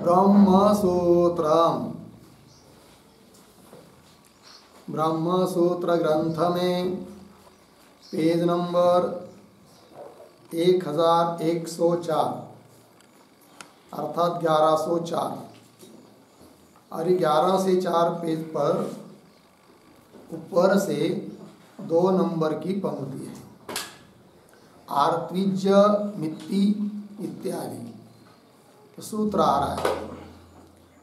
ब्रह्मसूत्रम। ब्रह्मसूत्र ग्रंथ में page number 1104 अर्थात 1104 और 11 से 4 पेज पर ऊपर से 2 नंबर की पंक्ति है। आर्त्विज्य मित्ति इत्यादि तो सूत्र आ रहा है।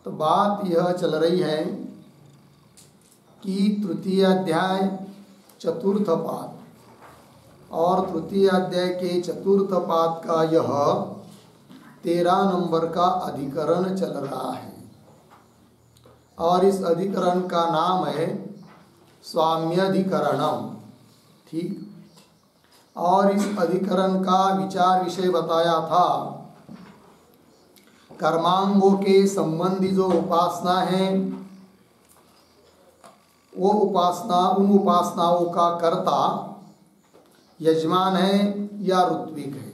तो बात यह चल रही है कि तृतीय अध्याय चतुर्थ पाद और तृतीय अध्याय के चतुर्थ पाद का यह 13 नंबर का अधिकरण चल रहा है और इस अधिकरण का नाम है स्वाम्यधिकरणम। ठीक। और इस अधिकरण का विचार विषय बताया था कर्मांगों के संबंधी जो उपासना है वो उन उपासनाओं का कर्ता यजमान है या ऋत्विक है।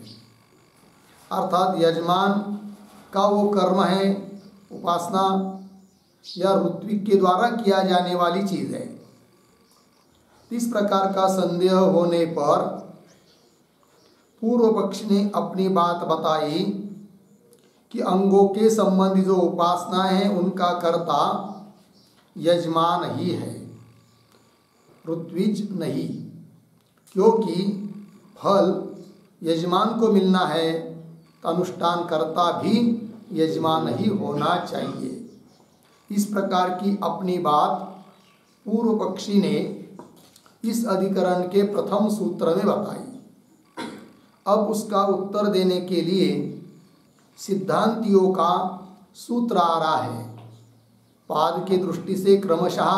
अर्थात यजमान का वो कर्म है उपासना या ऋत्विक के द्वारा किया जाने वाली चीज है। इस प्रकार का संदेह होने पर पूर्व पक्ष ने अपनी बात बताई कि अंगों के संबंधी जो उपासना है उनका कर्ता यजमान ही है, ऋत्विज नहीं, क्योंकि फल यजमान को मिलना है तो अनुष्ठान कर्ता भी यजमान ही होना चाहिए। इस प्रकार की अपनी बात पूर्व पक्षी ने इस अधिकरण के प्रथम सूत्र में बताई। अब उसका उत्तर देने के लिए सिद्धांतियों का सूत्र आ रहा है। पाद के दृष्टि से क्रमशः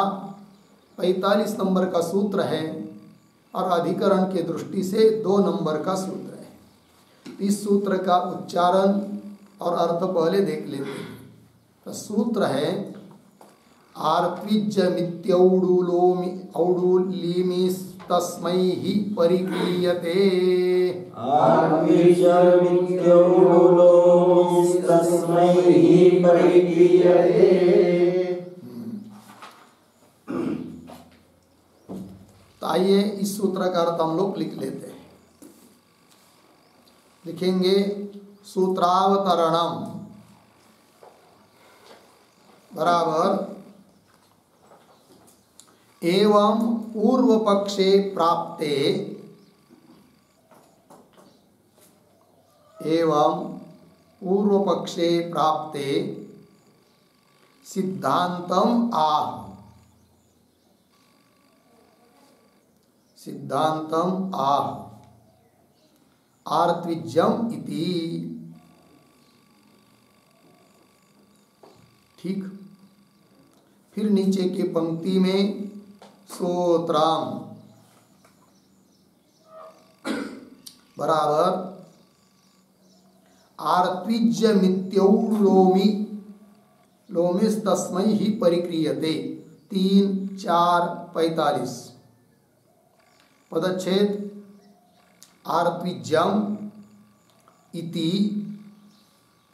45 नंबर का सूत्र है और अधिकरण के दृष्टि से 2 नंबर का सूत्र है। इस सूत्र का उच्चारण और अर्थ पहले देख लेते हैं। तो सूत्र है औडुलीमिस्तस्मै हि परिक्रियते। तो आइए इस सूत्र का अर्थ हम लोग लिख लेते हैं। लिखेंगे सूत्रावतरणम बराबर एवं पूर्व पक्षे प्राप्ते सिद्धांतम आह आर्त्विज्यम इति। ठीक। फिर नीचे के पंक्ति में सूत्रम बराबर आर्त्विज्य लोमिस्तस्मै हि परिक्रियते 3, 4, 45 पदच्छेद आर्त्विज्यम इति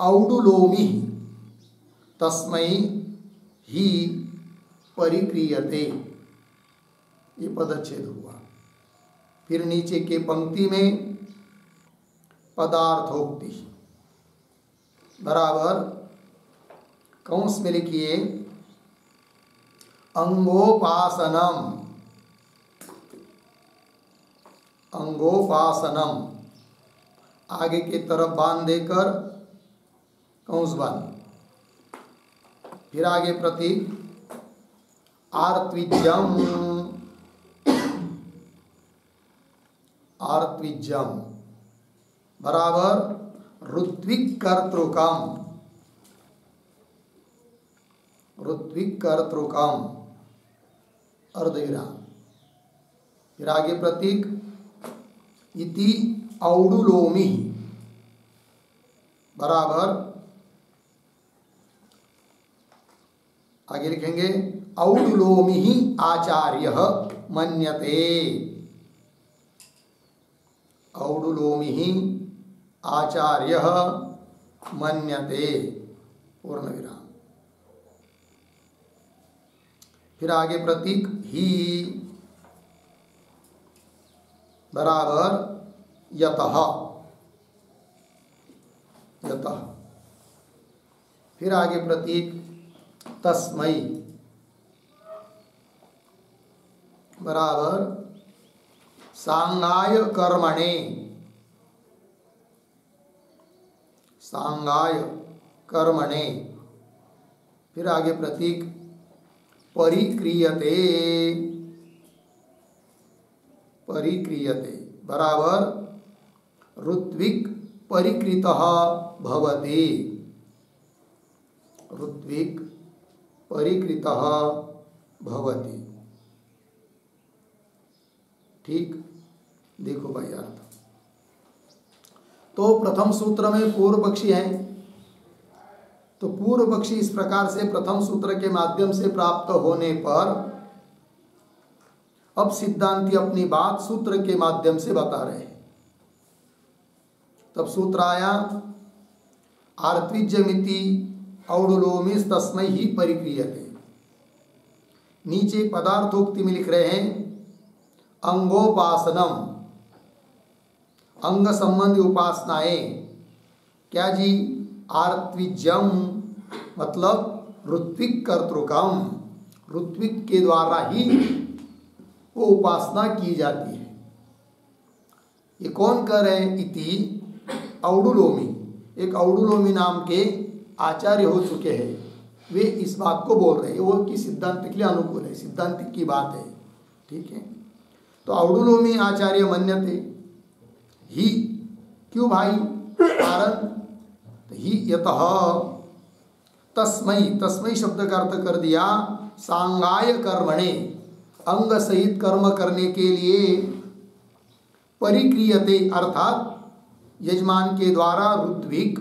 औडुलोमि तस्मै ही परिक्रियते, ये पदच्छेद हुआ। फिर नीचे के पंक्ति में पदार्थोक्ति बराबर कंस में लिखिए अंगोपासनम आगे की तरफ बांध देकर कंस बांध। फिर आगे प्रतीक आर्त्विज्यम बराबर ऋत्विक कर्तृकम अर्धविराम। फिर आगे प्रतीक इति औडुलोमि बराबर आगे लिखेंगे औडुलोमि आचार्य मन्यते। औडुलोमि आचार्य मन्यते पूर्ण विराम। फिर आगे प्रतीक ही बराबर यतः, यतः। फिर आगे प्रतीक तस्मै बराबर सांगाय कर्मणे, सांगाय कर्मणे। फिर आगे प्रतीक परिक्रियते, परिक्रियते बराबर ऋत्विक परिकृतः भवति, ऋत्विक परिकृतः भवति। ठीक, देखो भाई अर्थ। तो प्रथम सूत्र में पूर्व पक्षी है, तो पूर्व पक्षी इस प्रकार से प्रथम सूत्र के माध्यम से प्राप्त होने पर अब सिद्धांती अपनी बात सूत्र के माध्यम से बता रहे हैं। तब सूत्र आया आर्त्विज्यमिति औडुलोमिस तस्मै ही परिक्रियते। नीचे पदार्थोक्ति में लिख रहे हैं अंगोपासनम, अंग संबंधी उपासनाएं। क्या जी? आर्त्विज्यम मतलब ऋत्विक कर्तृकम, ऋत्विक के द्वारा ही वो उपासना की जाती है। ये कौन कर रहे हैं? इति औडुलोमी, एक औडुलोमी नाम के आचार्य हो चुके हैं, वे इस बात को बोल रहे हैं। वो कि सिद्धांत के लिए अनुकूल है, सिद्धांत की बात है। ठीक है, तो औडुलोमी आचार्य मन्यते ही, क्यों भाई? कारण ही यतः तस्मै, तस्मै शब्द का अर्थ कर दिया सांगाय कर्मणे, अंग सहित कर्म करने के लिए, परिक्रियते अर्थात यजमान के द्वारा ऋत्विक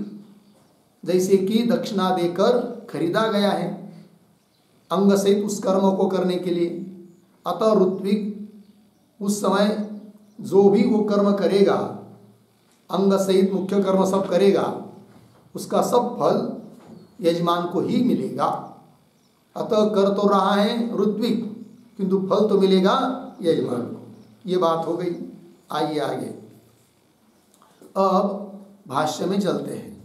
जैसे कि दक्षिणा देकर खरीदा गया है अंग सहित उस कर्म को करने के लिए। अतः ऋत्विक उस समय जो भी वो कर्म करेगा, अंग सहित मुख्य कर्म सब करेगा, उसका सब फल यजमान को ही मिलेगा। अतः कर तो रहा है ऋत्विक, किंतु फल तो मिलेगा यजमान को। ये बात हो गई। आइए आगे, अब भाष्य में चलते हैं।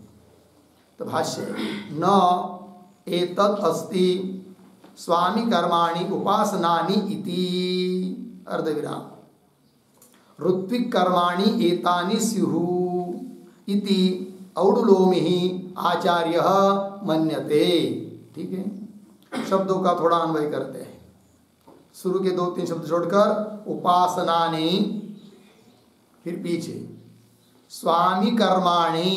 तो भाष्य न एतत् अस्ति स्वामी कर्माणि उपासनानि इति अर्धविराम ऋत्विक कर्माणि एतानि स्युः इति औडुलोमिः आचार्यः मन्यते। ठीक है, शब्दों का थोड़ा अन्वय करते हैं। शुरू के 2-3 शब्द छोड़कर उपासनानि, फिर पीछे स्वामी कर्माणि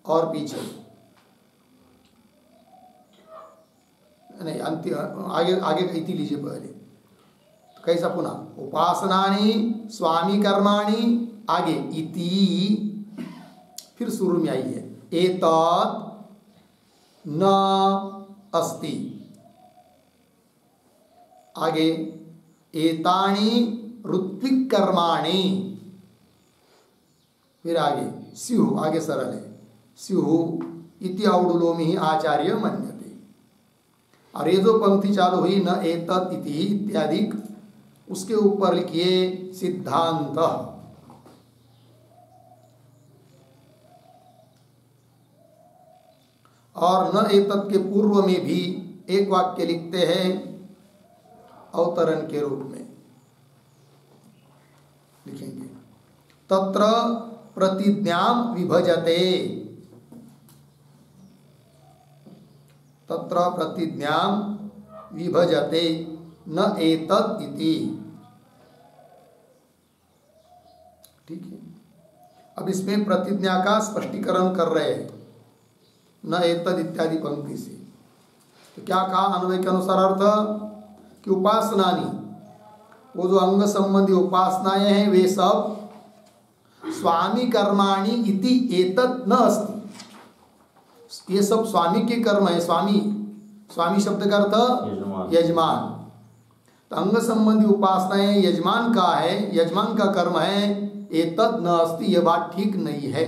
और पीछे नहीं, अंतिम आगे आगे इति लीजिए पहले। तो कैसा? पुनः उपासनानि स्वामी कर्माणि, आगे इति, फिर शुरू में आइए एतत् न अस्ति, आगे एतानि ऋत्विक कर्माणि, फिर आगे स्युः, आगे सरल है स्युः इति औडुलोमिः आचार्य मन्यते। और ये जो पंक्ति चालू हुई न एतत् इति इत्यादि, उसके ऊपर लिखिए सिद्धांत। और न एतत् के पूर्व में भी एक वाक्य लिखते हैं अवतरण के रूप में, लिखेंगे तत्र प्रतिज्ञां विभजते, तत्र प्रतिज्ञां विभजते न एतत् इति। ठीक है, अब इसमें प्रतिज्ञा का स्पष्टीकरण कर रहे हैं न एतत् इत्यादि पंक्ति से। तो क्या कहा अन्वय के अनुसार अर्थ कि उपासनानी, वो जो अंग संबंधी उपासनाएं हैं वे सब स्वामी कर्माणि इति एतत् न अस्ति, ये सब स्वामी के कर्म है। स्वामी, स्वामी शब्द का अर्थ यजमान। तो अंग संबंधी उपासनाएं यजमान का है, यजमान का कर्म है। एतत् न अस्ति, यह बात ठीक नहीं है।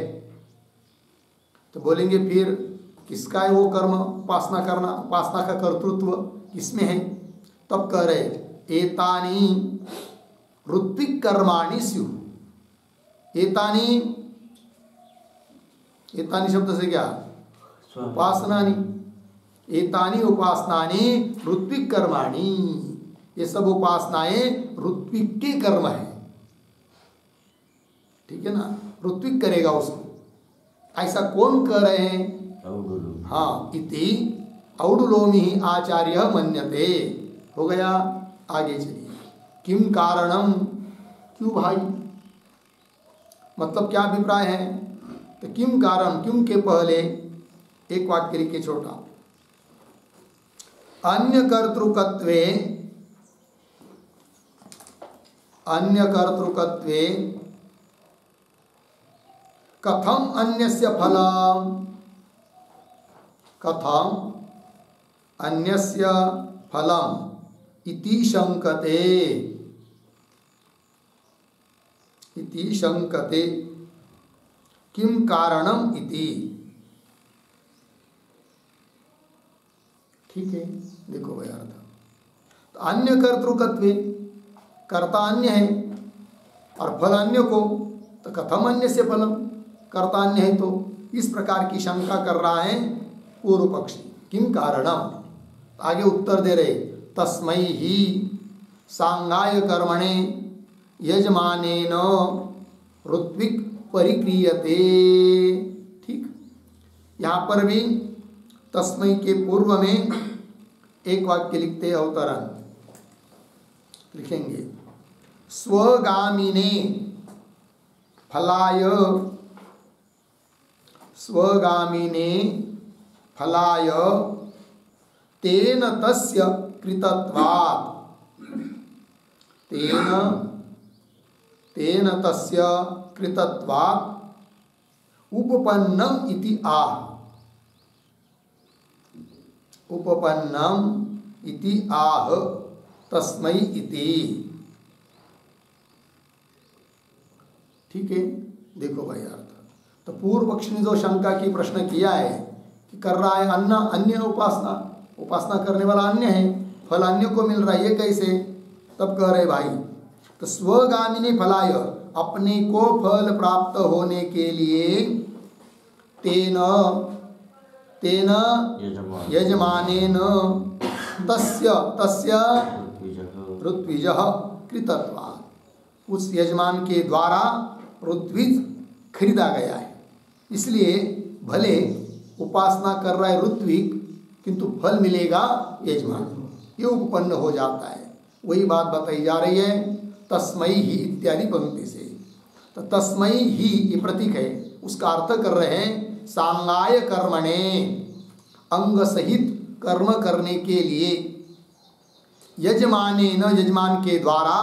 तो बोलेंगे फिर किसका है वो कर्म, उपासना करना, उपासना का कर्तृत्व किसमें है? तब कह रहे एतानी ऋत्विक कर्माणि स्युः। एतानी, एतानी शब्द से क्या? उपासनानि। एतानी उपासनानि ऋत्विक कर्माणि, ये सब उपासनाएं ऋत्विक के कर्म है। ठीक है ना, ऋत्विक करेगा उसको। ऐसा कौन कर रहे हैं? हाँ, इति औडुलोमी आचार्य मन्यते। हो गया, आगे चलिए। किम कारणम, क्यों भाई, मतलब क्या अभिप्राय है? तो किम कारण, क्यों के पहले एक वाक्य लिखिए छोटा। अन्य कर्तृकत्वे, अन्य कर्तृकत्वे कथम अन्यस्य फलम, कथम अन्यस्य फलम इति शंकते, इति शंकते। किम कारणम इति। ठीक है, देखो भाई अर्थ। तो अन्य कर्तृकत्वे, कर्ता अन्य है और फल अन्य को, तो कथम अन्य से फलम, कर्ता अन्य है तो इस प्रकार की शंका कर रहा है पूर्व पक्षी। किम कारणम, आगे उत्तर दे रहे तस्मै ही सांगाय कर्मणे यजमानेन ऋत्विक परिक्रियते। ठीक, यहाँ पर भी तस्मै के पूर्व में एक वाक्य लिखते हैं, अवतरण लिखेंगे। स्वगामिने फलाय, स्वगामिने फलाय तेन तस्य कृतत्वात्, तेन तस्य कृतत्वात् उपपन्नम इति आह, उपपन्नम इति आह तस्मै इति। ठीक है, देखो भाई अर्थ। तो पूर्व पक्ष ने जो शंका की प्रश्न किया है कि कर रहा है अन्य, अन्य उपासना, उपासना करने वाला अन्य है, फल अन्य को मिल रहा है, ये कैसे? तब कह रहे भाई, तो स्वगामिनी फलाय, अपने को फल प्राप्त होने के लिए, तेन तेन यजमानेन तस्य तस्य ऋत्विजः कृतत्वात्, उस यजमान के द्वारा ऋत्विज खरीदा गया है। इसलिए भले उपासना कर रहा है ऋत्विक, किंतु फल मिलेगा यजमान, ये उपपन्न हो जाता है। वही बात बताई जा रही है तस्मै ही इत्यादि पंक्ति से। तो तस्मै ही ये प्रतीक है, उसका अर्थ कर रहे हैं सांगाय कर्मणे, अंग सहित कर्म करने के लिए, यजमाने न, यजमान के द्वारा,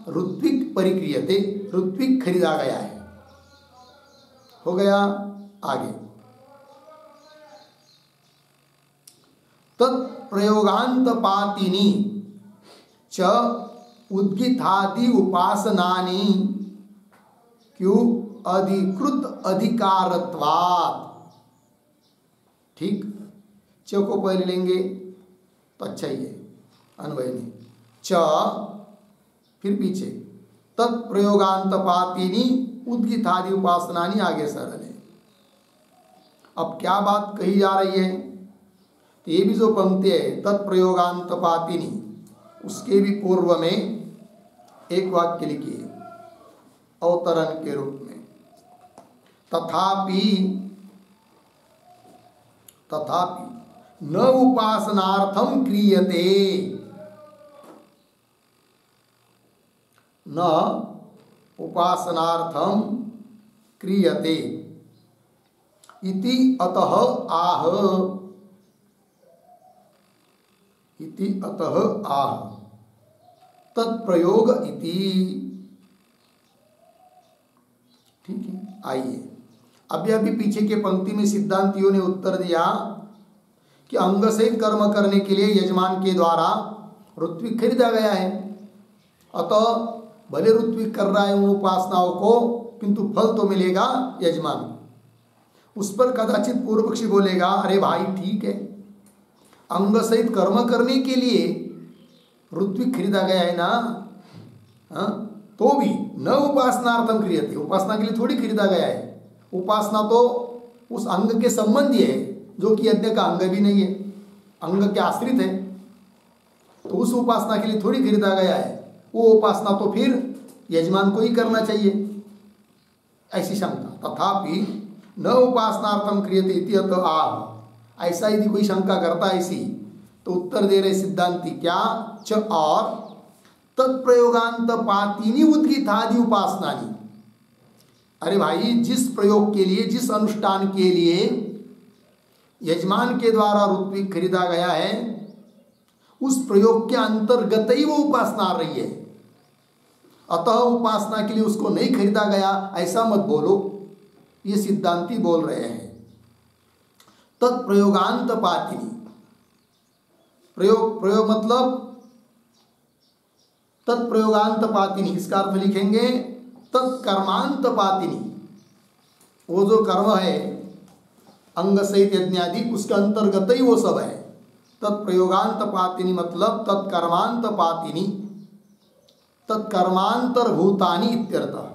ऋत्विक परिक्रियते, ऋत्विक खरीदा गया है। हो गया, आगे। तत्प्रयोगांत पातिनी च उद्गितादि उपासनानि क्यों अधिकृत अधिकारत्वात्। ठीक, च को पहले लेंगे तो अच्छा ही है, अन्वय नहीं। च फिर पीछे तत्प्रयोगांत पातिनी उद्गितादि उपासनानि, आगे सरल है। अब क्या बात कही जा रही है? तो ये भी जो पंक्ति है तत्प्रयोगांत पातिनी, उसके भी पूर्व में एक वाक्य लिखिए अवतरण के रूप में। तथापि, तथापि न उपासनार्थम क्रियते, न उपासनार्थम क्रियते इति अतः आह, इति अतः आह तत्प्रयोग इति। ठीक है, आइए अभी पीछे के पंक्ति में सिद्धांतियों ने उत्तर दिया कि अंग से कर्म करने के लिए यजमान के द्वारा ऋत्विक खरीदा गया है, अतः भले ऋत्विक कर रहा है उन उपासनाओं को, किंतु फल तो मिलेगा यजमान। उस पर कदाचित पूर्व पक्षी बोलेगा, अरे भाई ठीक है, अंग सहित कर्म करने के लिए ऋत्विक खरीदा गया है ना, हाँ, तो भी न उपासनार्थम क्रियते, उपासना के लिए थोड़ी खरीदा गया है। उपासना तो उस अंग के संबंधी है जो कि यज्ञ का अंग भी नहीं है, अंग के आश्रित है, तो उस उपासना के लिए थोड़ी खरीदा गया है। वो उपासना तो फिर यजमान को ही करना चाहिए, ऐसी शंका। तथापि न उपासनार्थम क्रियते इति अत आह, ऐसा यदि कोई शंका करता है ऐसी, तो उत्तर दे रहे सिद्धांति क्या, च और तत्प्रयोगांत पातिनी उद्गीतादि उपासनानी। अरे भाई, जिस प्रयोग के लिए, जिस अनुष्ठान के लिए यजमान के द्वारा ऋत्विक खरीदा गया है, उस प्रयोग के अंतर्गत ही वो उपासना आ रही है। अतः उपासना के लिए उसको नहीं खरीदा गया ऐसा मत बोलो, ये सिद्धांती बोल रहे हैं। तत्प्रयोगांत पातिनी, प्रयोग मतलब तत्प्रयोगांत पातिनी, इसका अर्थ लिखेंगे तत्कर्मांत पातिनी। वो जो कर्म है अंग सहित यज्ञादि, उसके अंतर्गत ही वो सब है। तत्प्रयोगांत पातिनी मतलब तत्कर्मांत पातिनी, तत्कर्मांतर्भूतानि इत्यर्थः।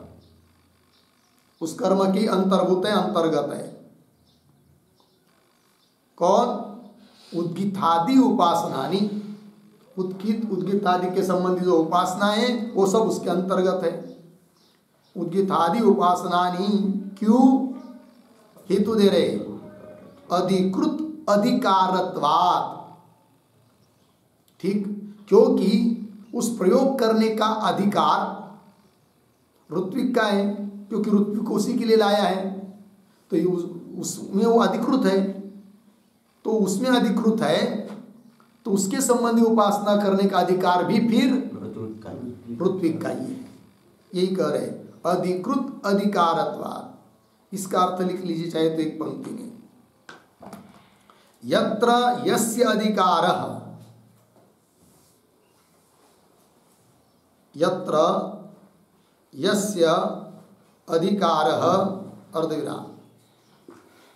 उस कर्म की अंतर्भूत है, अंतर्गत है। कौन? उद्गीतादि उपासनानि, उद्गीतादि के संबंधी जो उपासना है वो सब उसके अंतर्गत है। उद्गीतादि उपासनानि, क्यों? हेतु दे रहे, अधिकृत अधिकारत्वात्, ठीक, क्योंकि उस प्रयोग करने का अधिकार ऋत्विक का है, क्योंकि ऋत्विक को उसी के लिए लाया है, तो उसमें वो अधिकृत है, तो उसमें अधिकृत है, तो उसके संबंधी उपासना करने का अधिकार भी फिर ऋत्विक का ही है। यही कह रहे अधिकृत अधिकारत्वात्। इसका अर्थ लिख लीजिए चाहे तो एक पंक्ति में, यत्र यस्य अधिकारः, यत्र यस्य अधिकारः अर्धविराम,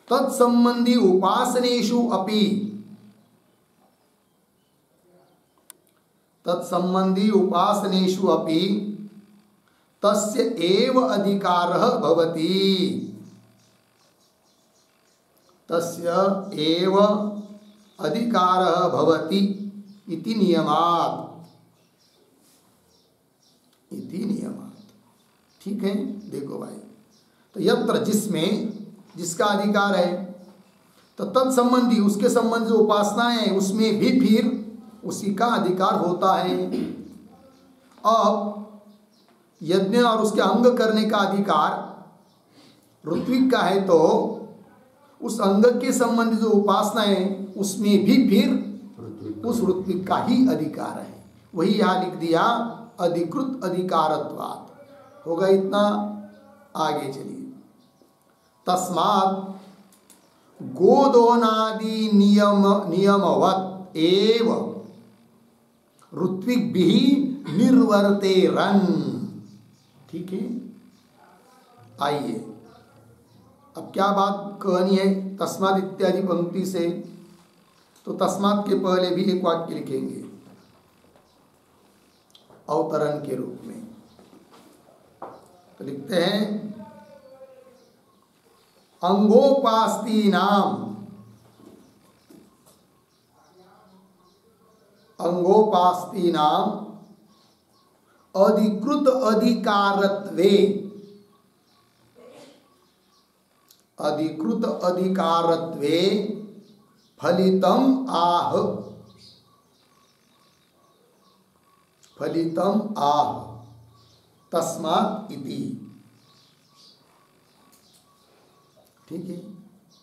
तत्संबंधी उपासनेषु अपि, तत्संबंधी उपासनेषु अपि तस्य एव अधिकारः भवति, तस्य एव अधिकारः भवति इति नियमात्, इति नियमात्। ठीक है, देखो भाई, तो यत्र जिसमें, जिसका अधिकार है, तो तत्संबंधी, उसके संबंधी जो उपासनाएं हैं उसमें भी फिर उसी का अधिकार होता है। अब यज्ञ और उसके अंग करने का अधिकार ऋत्विक का है, तो उस अंग के संबंधी जो उपासना है उसमें भी फिर उस ऋत्विक का ही अधिकार है। वही यहाँ लिख दिया, अधिकृत अधिकारत्वात्। होगा इतना, आगे चलिए। तस्मात् गोदोनादि नियमवत् एव ऋत्विक भी निर्वर्तेरन्। ठीक है, आइए अब क्या बात कहनी है तस्मात् इत्यादि पंक्ति से, तो तस्मात् के पहले भी एक वाक्य लिखेंगे अवतरण के रूप में। तो लिखते हैं, अंगोपास्तीनाम, अंगोपास्तीनाम अधिकृत अधिकारत्वे, अधिकृत अधिकारत्वे फलितम आह, फलितम आह तस्मात् इति। ठीक है,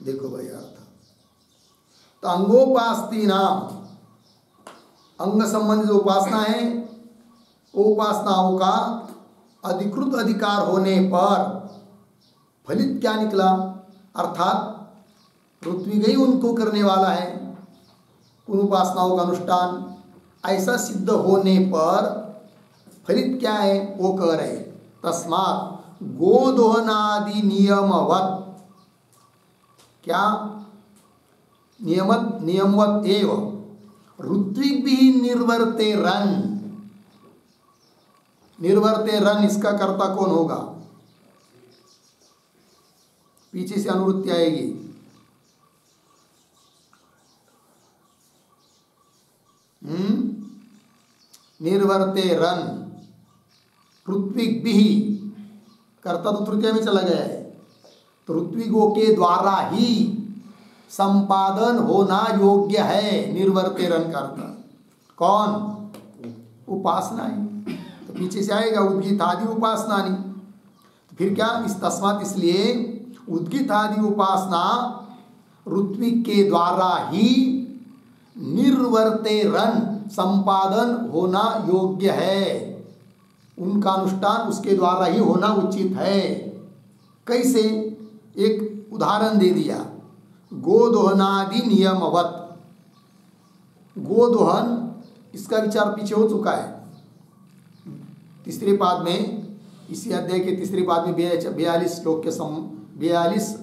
देखो भाई अर्थ। तो अंगोपास्तीनाम, अंग संबंधी जो उपासना है वो उपासनाओं का अधिकृत अधिकार होने पर फलित क्या निकला, अर्थात ऋत्विक ही उनको करने वाला है उन उपासनाओं का अनुष्ठान, ऐसा सिद्ध होने पर फलित क्या है वो कह रहे। तस्मात् गोदोहनादि नियमवत्, क्या नियमवत एव ऋत्विक भी निर्वर्ते रन। निर्वर्ते रन इसका कर्ता कौन होगा? पीछे से अनुवृत्ति आएगी। निर्वर्ते रन ऋत्विक भी, कर्ता तो तृतीय में चला गया है, तो ऋत्विकों के द्वारा ही संपादन होना योग्य है। निर्वर्ते रन कर्ता कौन? उपासना ही। तो पीछे से आएगा उद्गीतादि उपासना नहीं। तो फिर क्या? इस तस्मात् इसलिए उद्गीतादि उपासना ऋत्विक के द्वारा ही निर्वर्ते रन संपादन होना योग्य है। उनका अनुष्ठान उसके द्वारा ही होना उचित है। कैसे? एक उदाहरण दे दिया, गोदोहनादि नियमवत। गोदोहन इसका विचार पीछे हो चुका है तीसरे पाद में, इसी अध्याय के तीसरे पाद में 42 श्लोक के 42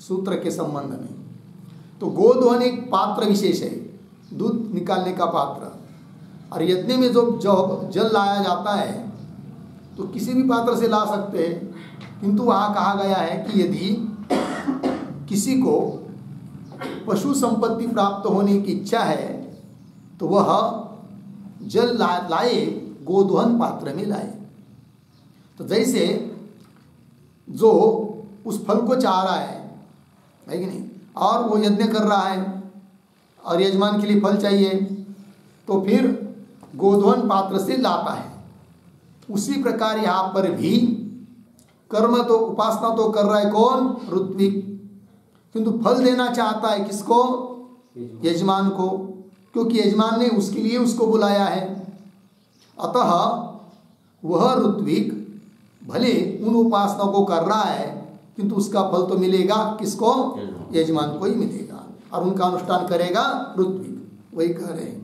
सूत्र के संबंध में। तो गोदोहन एक पात्र विशेष है, दूध निकालने का पात्र। और यज्ञ में जो जल लाया जाता है तो किसी भी पात्र से ला सकते हैं, किंतु वहाँ कहा गया है कि यदि किसी को पशु संपत्ति प्राप्त होने की इच्छा है तो वह जल लाए, गोदोहन पात्र में लाए। तो जैसे जो उस फल को चाह रहा है कि नहीं, और वो यज्ञ कर रहा है और यजमान के लिए फल चाहिए, तो फिर गोदोहन पात्र से लाता है। उसी प्रकार यहाँ पर भी कर्म तो, उपासना तो कर रहा है कौन? ऋत्विक, किंतु फल देना चाहता है किसको? यजमान को, क्योंकि यजमान ने उसके लिए उसको बुलाया है। अतः वह ऋत्विक भले उन उपासना को कर रहा है, किंतु उसका फल तो मिलेगा किसको? यजमान को ही मिलेगा, और उनका अनुष्ठान करेगा ऋत्विक। वही कह रहे हैं,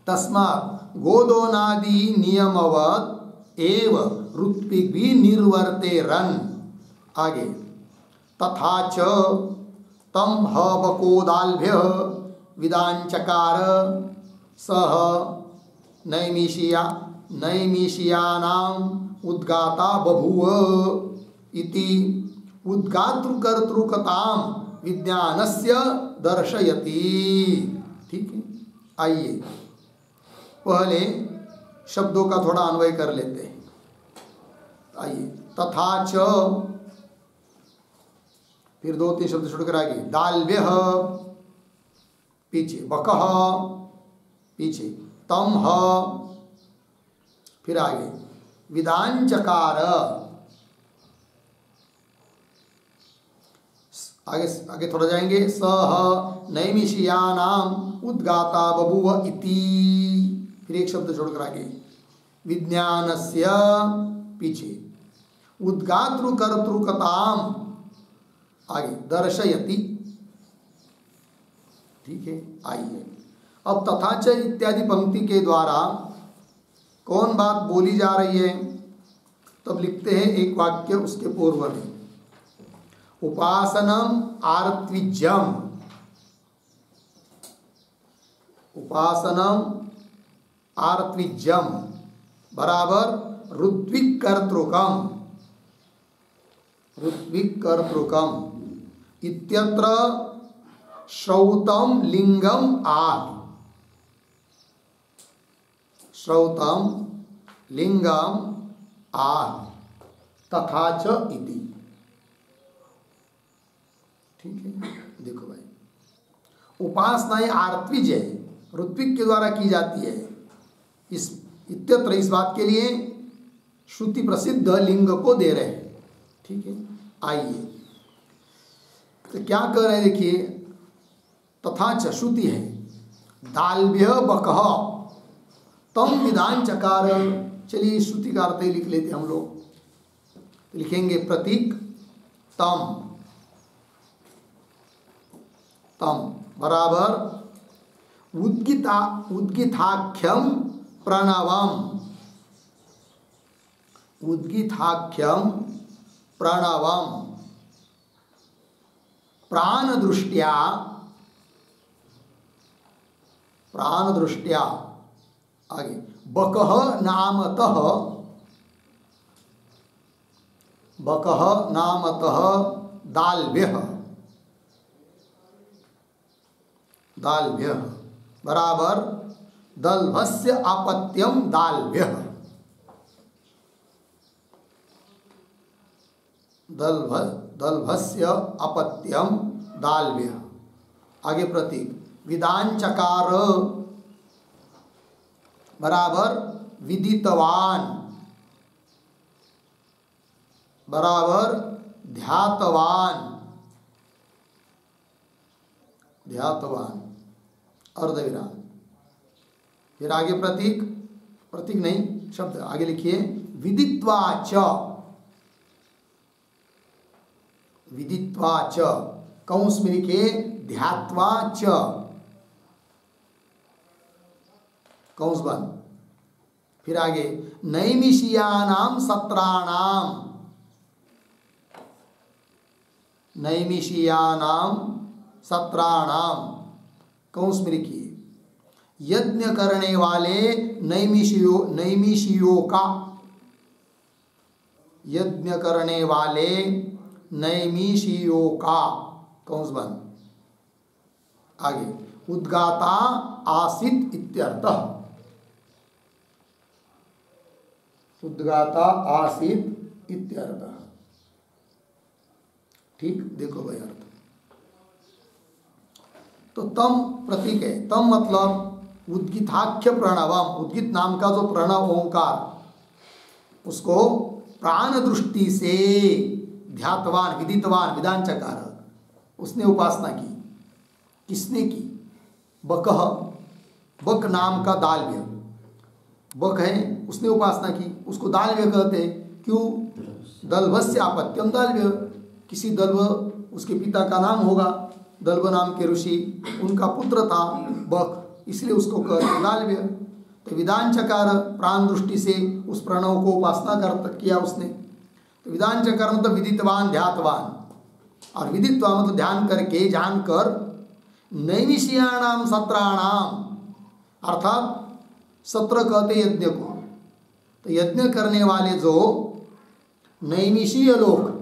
तस्मात् गोदोनादि नियमवत एव ऋत्विक भी निर्वर्ते रन। आगे, तथा च तम बकोदाल्भ्य विदांचकार सह नैमिषियानाम उद्गाता बभूव इति उद्गातृकर्तृकताम विज्ञानस्य दर्शयति। ठीक है, आइए पहले शब्दों का थोड़ा अन्वय कर लेते हैं। आइए, तथा च, फिर 2-3 शब्द छोड़कर आगे, दाल्व्य पीछे, बकह पीछे, तम, फिर आगे विदांचकार, आगे थोड़ा जाएंगे, सह नैमिषियानाम उद्गाता बभूव इति, फिर एक शब्द छोड़कर आगे विज्ञानस्य, पीछे उद्गातृकर्तृकताम, आगे दर्शयति। ठीक है, आइए अब तथा च इत्यादि पंक्ति के द्वारा कौन बात बोली जा रही है? तब लिखते हैं एक वाक्य उसके पूर्व में, उपासनम आर्त्विज्यम, उपासनम आर्त्विज्यम बराबर ऋत्विक कर्तृकम, ऋत्विक कर्तृकम इत्यत्र श्रौतम लिंगम आह, श्रौतम लिंगम आह तथा च इति। ठीक है, देखो भाई, उपासनाएं आर्त्विज है, ऋत्विक के द्वारा की जाती है। इस इत्यत्र, इस बात के लिए श्रुति प्रसिद्ध लिंग को दे रहे हैं। ठीक है, आइए तो क्या कर रहे हैं, देखिए, तथा च श्रुति है, दाल्भ्य बकह तम विधान चकार। चलिए श्रुति का अर्थ ही लिख लेते हम लोग, तो लिखेंगे प्रतीक तम, तम बराबर उद्गीताख्यम प्रणवम, उद्गीताख्यम प्रणवम प्राण दृष्टिया आगे बकः नामतः दाल्भ्यः बराबर दल्भस्य अपत्यम दाल्भ्यः दल्भस्य अपत्यम दाल्भ्यः। आगे प्रतीक विदांचकार बराबर विदितवान बराबर ध्यातवान अर्धविराम। फिर आगे प्रतीक नहीं शब्द आगे लिखिए विदित्वा च कौंस में लिखिए ध्यात्वा च कौंस बंद। फिर आगे नैमिषीयानाम सत्राणाम कौंस में लिखिए यज्ञ करने वाले नैमिषियों का कौंस बंद। आगे उद्गाता आसीत इत्यर्थः ठीक देखो भाई अर्थ। तो तम प्रतीक है। तम मतलब उद्गिताख्य प्रणवम उद्गित नाम का जो प्रणव ओंकार उसको प्राण दृष्टि से ध्यातवान विदितवान विदांचकार उसने उपासना की। किसने की? बक नाम का दाल्भ्य बक है उसने उपासना की। उसको दाल्भ्य कहते हैं। क्यों? दल्भस्य आपत्यम दाल्भ्य किसी दल्भ उसके पिता का नाम होगा। दल्भ नाम के ऋषि उनका पुत्र था बक इसलिए उसको कहते दाल्भ्य। तो विदांचकार प्राण दृष्टि से उस प्रणव को उपासना किया उसने। तो विदांचकार मतलब विदितवान ध्यातवान और विदित्वा मतलब ध्यान करके जानकर नैमिषीयाणाम सत्राणाम अर्थात सत्र कहते यज्ञ को। तो यज्ञ करने वाले जो नैमिषीय लोग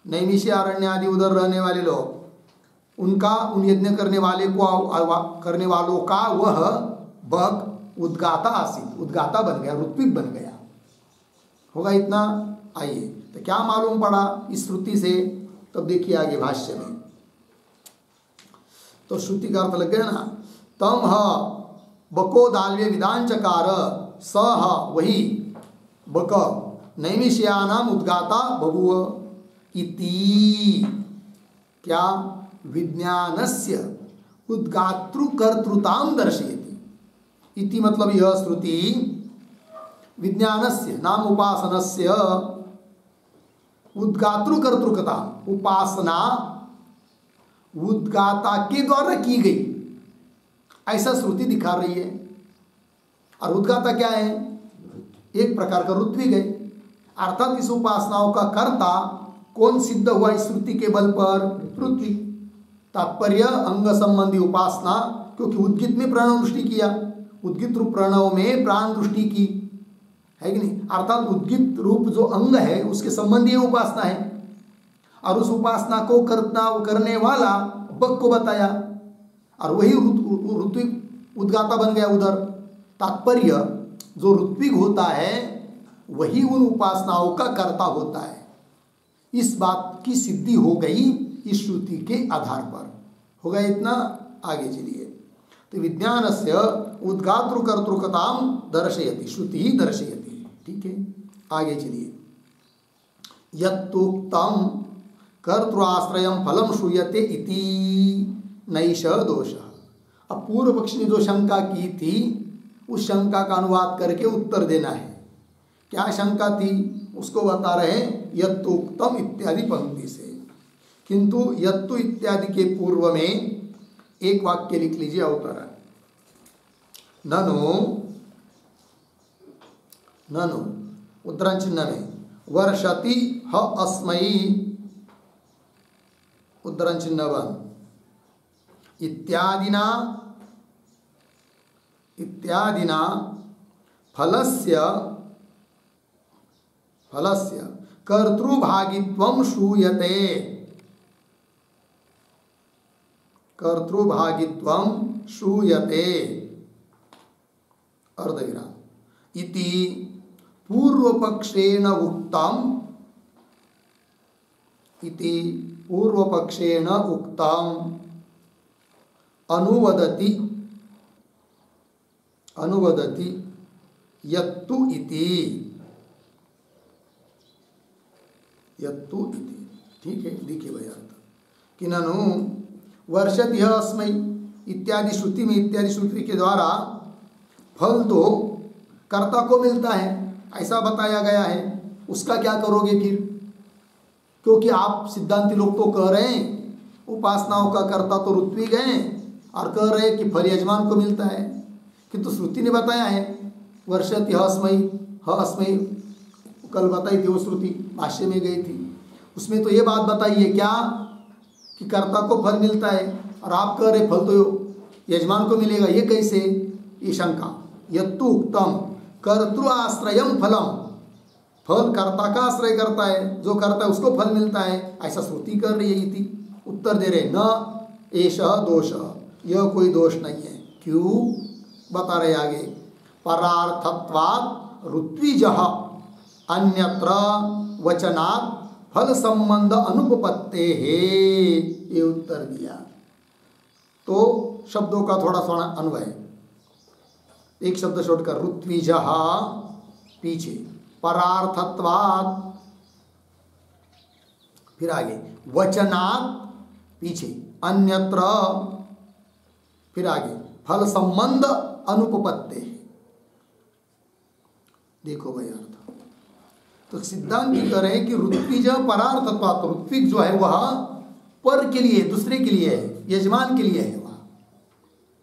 नैमिषीय अरण्य आदि उधर रहने वाले लोग उनका उन यज्ञ करने वालों का वह बक उद्गाता आसीत उद्गाता बन गया ऋत्विक बन गया होगा। इतना आइए तो क्या मालूम पड़ा इस श्रुति से? तब देखिए आगे भाष्य में। तो श्रुति का अर्थ लग गया ना। तम बको दाल्व्य विदांचकार स वही बक नैमिषयानाम उद्गाता बभूव इति क्या विज्ञानस्य उद्गातृकर्तृतां दर्शयति। इति मतलब यह श्रुति विज्ञानस्य नाम उपासनस्य उद्गातृकर्तृकता उपासना उद्गाता के द्वारा की गई ऐसा श्रुति दिखा रही है। और उद्गाता क्या है? एक प्रकार का ऋत्विक है। अर्थात इस उपासनाओं का कर्ता कौन सिद्ध हुआ इस श्रुति के बल पर? ऋत्विक। तात्पर्य अंग संबंधी उपासना क्योंकि उद्गित में प्राण दृष्टि किया उद्गित रूप प्रणव में प्राण दृष्टि की है कि नहीं। अर्थात उद्गित रूप जो अंग है उसके संबंधी उपासना है और उस उपासना को करने वाला बक को बताया और वही ऋत्विक उद्गाता बन गया उधर। तात्पर्य जो ऋत्विक होता है वही उन उपासनाओं का कर्ता होता है। इस बात की सिद्धि हो गई इस श्रुति के आधार पर। हो गया इतना? आगे चलिए। तो विज्ञानस्य उद्गातृकर्तृकतां दर्शयति श्रुति ही दर्शयति। ठीक है आगे चलिए। यत्तुक्तम कर्तृआश्रयं फलम श्रूयते इति नैष दोषः। अब पूर्व पक्ष ने जो शंका की थी उस शंका का अनुवाद करके उत्तर देना है। क्या शंका थी उसको बता रहे यत्तुक्तम इत्यादि पंक्ति से। किंतु यत्तु इत्यादि के पूर्व में एक वाक्य लिख लीजिए अवतरण। ननु उद्धरण चिन्ह में वर्षति ह अस्मै उद्धरण चिन्ह बंद। इत्यादिना फलस्य कर्तृभागित्वं श्रूयते। अर्धविराम। इति पूर्वपक्षेण उक्तम् अनुवदति यत्तु इति। ठीक है, देखिए भाई अर्थ। किननु वर्षति अस्मै इत्यादि श्रुति में, इत्यादि श्रुति के द्वारा फल तो कर्ता को मिलता है ऐसा बताया गया है। उसका क्या करोगे फिर? क्योंकि आप सिद्धांती लोग तो कह रहे हैं उपासनाओं का कर्ता तो ऋत्विक है और कह रहे हैं कि फल यजमान को मिलता है, किंतु श्रुति ने बताया है वर्षति अस्मै कल बताई थी वो श्रुति, भाष्य में गई थी, उसमें तो ये बात बताई है क्या कि कर्ता को फल मिलता है और आप कह रहे फल तो यजमान को मिलेगा, ये कैसे? ये शंका। यत्तु उक्तम कर्तृ आश्रयम फलम, फल कर्ता का आश्रय करता है, जो करता है उसको फल मिलता है, ऐसा श्रुति कर रही है। इति उत्तर दे रहे न एषः दोष, यह कोई दोष नहीं है। क्यों? बता रहे आगे। परार्थत्वात् ऋत्विजः अन्यत्र वचनात् फल संबंध अनुपपत्ते है, ये उत्तर दिया। तो शब्दों का थोड़ा सा अन्वय, एक शब्द छोड़कर ऋत्विजः पीछे, परार्थत्वात् फिर आगे, वचनात् पीछे, अन्यत्र फिर आगे, फल संबंध अनुपपत्ते। देखो भाई अर्थ। तो सिद्धांत की कह रहे हैं कि ऋत्विज परार्थत्वात्, ऋत्विक जो है वह पर के लिए, दूसरे के लिए है, यजमान के लिए है वह,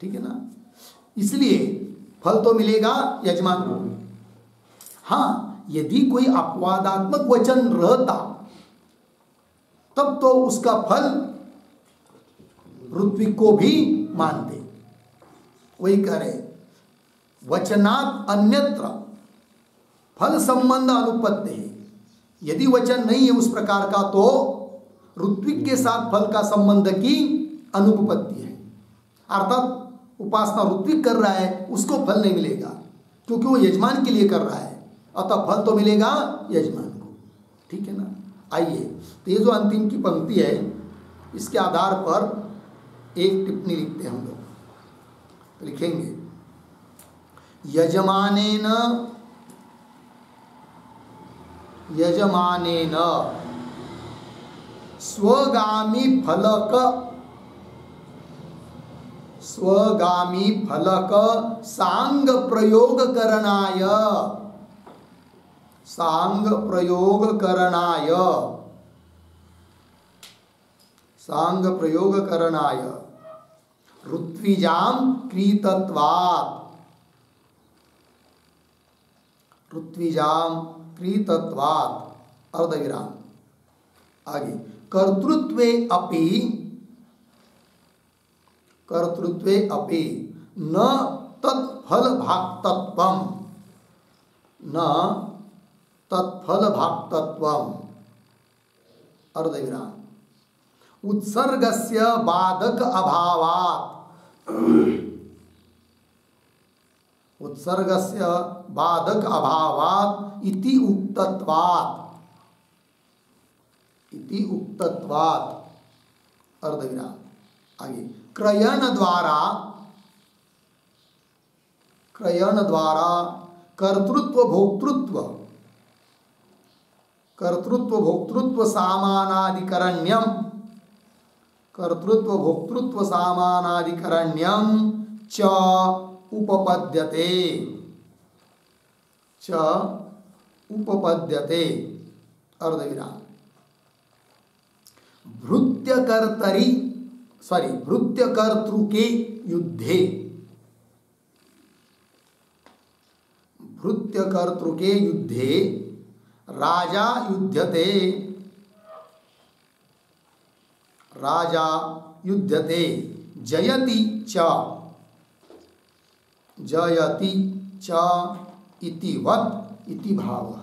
ठीक है ना। इसलिए फल तो मिलेगा यजमान को। हाँ, यदि कोई अपवादात्मक वचन रहता तब तो उसका फल ऋत्विक को भी मानते। वही कह रहे वचनात् अन्यत्र फल संबंध अनुपत्ति है। यदि वचन नहीं है उस प्रकार का तो ऋत्विक के साथ फल का संबंध की अनुपपत्ति है, अर्थात उपासना ऋत्विक कर रहा है उसको फल नहीं मिलेगा क्योंकि वो यजमान के लिए कर रहा है, अतः फल तो मिलेगा यजमान को, ठीक है ना। आइए, तो ये जो अंतिम की पंक्ति है इसके आधार पर एक टिप्पणी लिखते हैं हम लोग। तो लिखेंगे यजमानेन स्वगामी फलक सांग प्रयोग करणाय ऋत्विजाम कृतत्वात् अर्धविराम आगे कर्तृत्वे अपि न तत्फल भाक्तत्वम् अर्धविराम उत्सर्गस्य बाधक अभावात् इति उक्तत्वात् अर्धविराम आगे क्रयण द्वारा कर्तृत्व भोक्तृत्व सामानाधिकरण्यम च उपपद्यते अर्धविराम भृत्यकर्तृके युद्धे राजा युध्यते जयति च जयति च इति वत् इति भावः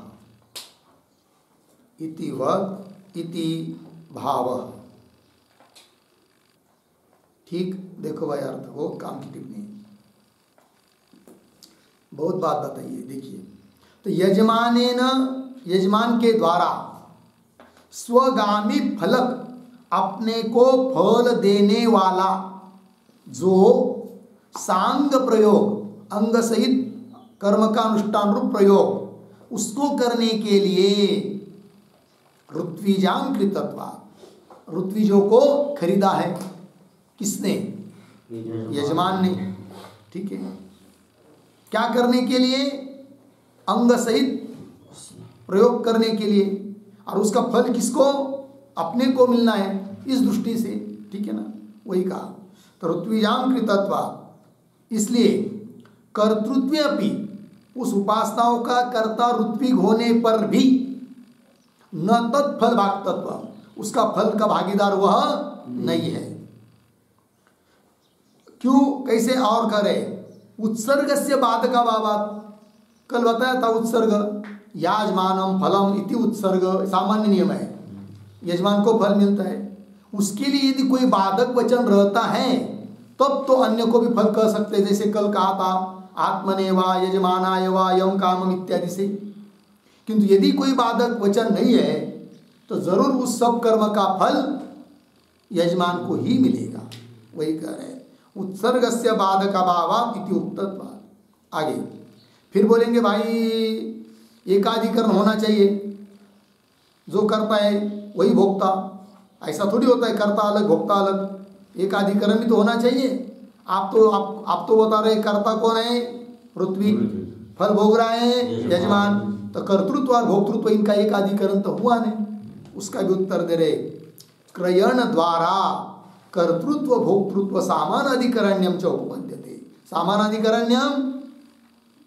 इति वत् इति भावः। ठीक, देखो भाई अर्थ बहुत काम की टिप्पणी, बहुत बात बताइए। देखिए, तो यजमान के द्वारा स्वगामी फलक अपने को फल देने वाला जो सांग प्रयोग, अंग सहित कर्म का अनुष्ठान रूप प्रयोग, उसको करने के लिए ऋत्विजां कृतत्वा, ऋत्विजों को खरीदा है। किसने? यजमान ने। ठीक है, क्या करने के लिए? अंग सहित प्रयोग करने के लिए, और उसका फल किसको? अपने को मिलना है, इस दृष्टि से। ठीक है ना, वही कहा। तो ऋत्विजां कृतत्वा, इसलिए कर्तृत्व अपि, उस उपासनाओं का कर्ता ऋत्विक होने पर भी न तत्फल भागतत्व, उसका फल का भागीदार वह नहीं है। क्यों? कैसे? और करे उत्सर्ग से बाधका भावात्, कल बताया था उत्सर्ग, याजमानम फलम इति उत्सर्ग सामान्य नियम है, यजमान को फल मिलता है। उसके लिए यदि कोई बाधक वचन रहता है तब तो अन्य को भी फल कह सकते हैं, जैसे कल कहा था आत्मनेवा यजमानाय वा यम कामम इत्यादि से। किंतु यदि कोई बाधक वचन नहीं है तो जरूर उस सब कर्म का फल यजमान को ही मिलेगा। वही कह रहे हैं उत्सर्गस्य बाधक अभावात् इति उक्तत्वात्। आगे फिर बोलेंगे भाई एकाधिकरण होना चाहिए, जो करता है वही भोक्ता। ऐसा थोड़ी होता है कर्ता अलग भोक्ता अलग, एकाधिकरण भी तो होना चाहिए। आप तो बता रहे कर्ता कौन है? ऋत्विक, फल भोग रहा है यजमान, तो कर्तृत्व और भोक्तृत्व इनका एकाधिकरण तो हुआ नहीं। उसका भी उत्तर दे रहे क्रयण द्वारा कर्तृत्व भोक्तृत्व सामान अधिकरण्यम च उपपद्यते। सामान अधिकरण्यम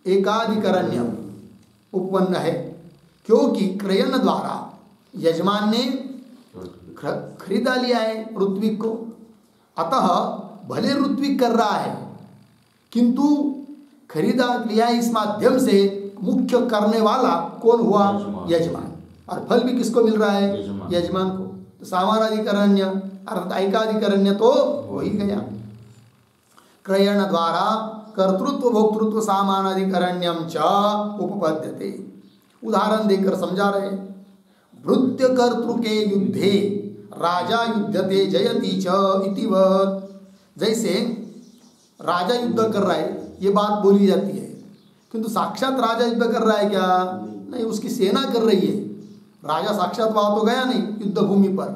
एकाधिकरण्यम उपपन्न है, क्योंकि क्रयण द्वारा यजमान ने खरीदा लिया है ऋत्विक को। अतः भले ऋत्विक कर रहा है किंतु खरीदा लिया है, इस माध्यम से मुख्य करने वाला कौन हुआ? यजमान। और फल भी किसको मिल रहा है? यजमान को। तो सामानाधिकरण्य अर्थात ऐकाधिकरण्य तो हो ही गया। क्रयण द्वारा कर्तृत्व भोक्तृत्व सामानाधिकरण्यम च उपपद्यते। उदाहरण देकर समझा रहे, भृत्य कर्तृ के युद्धे राजा युद्धते जयति च इतिवत्। जैसे राजा युद्ध कर रहा है ये बात बोली जाती है, किंतु साक्षात राजा युद्ध कर रहा है क्या? नहीं, उसकी सेना कर रही है। राजा साक्षात वहां तो गया नहीं युद्ध भूमि पर,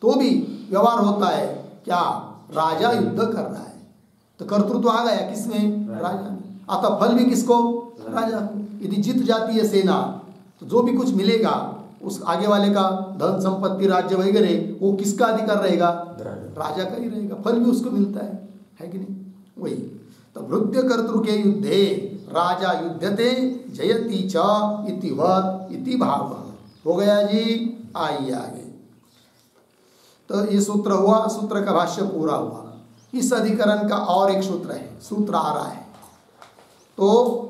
तो भी व्यवहार होता है क्या? राजा युद्ध कर रहा है, तो कर्तृत्व आ गया किसमें? राजा में। अतः फल भी किसको? राजा को। यदि जीत जाती है सेना तो जो भी कुछ मिलेगा उस आगे वाले का धन संपत्ति राज्य वगैरह वो किसका अधिकार रहेगा? राजा का ही रहेगा। फल भी उसको मिलता है कि नहीं? वही तो भृत्य कर्तृ के युद्धे राजा युद्धते जयति च इतिवत् इति भाव हो गया जी। आइए आगे। तो ये सूत्र हुआ, सूत्र का भाष्य पूरा हुआ। इस अधिकरण का और एक सूत्र है, सूत्र आ रहा है। तो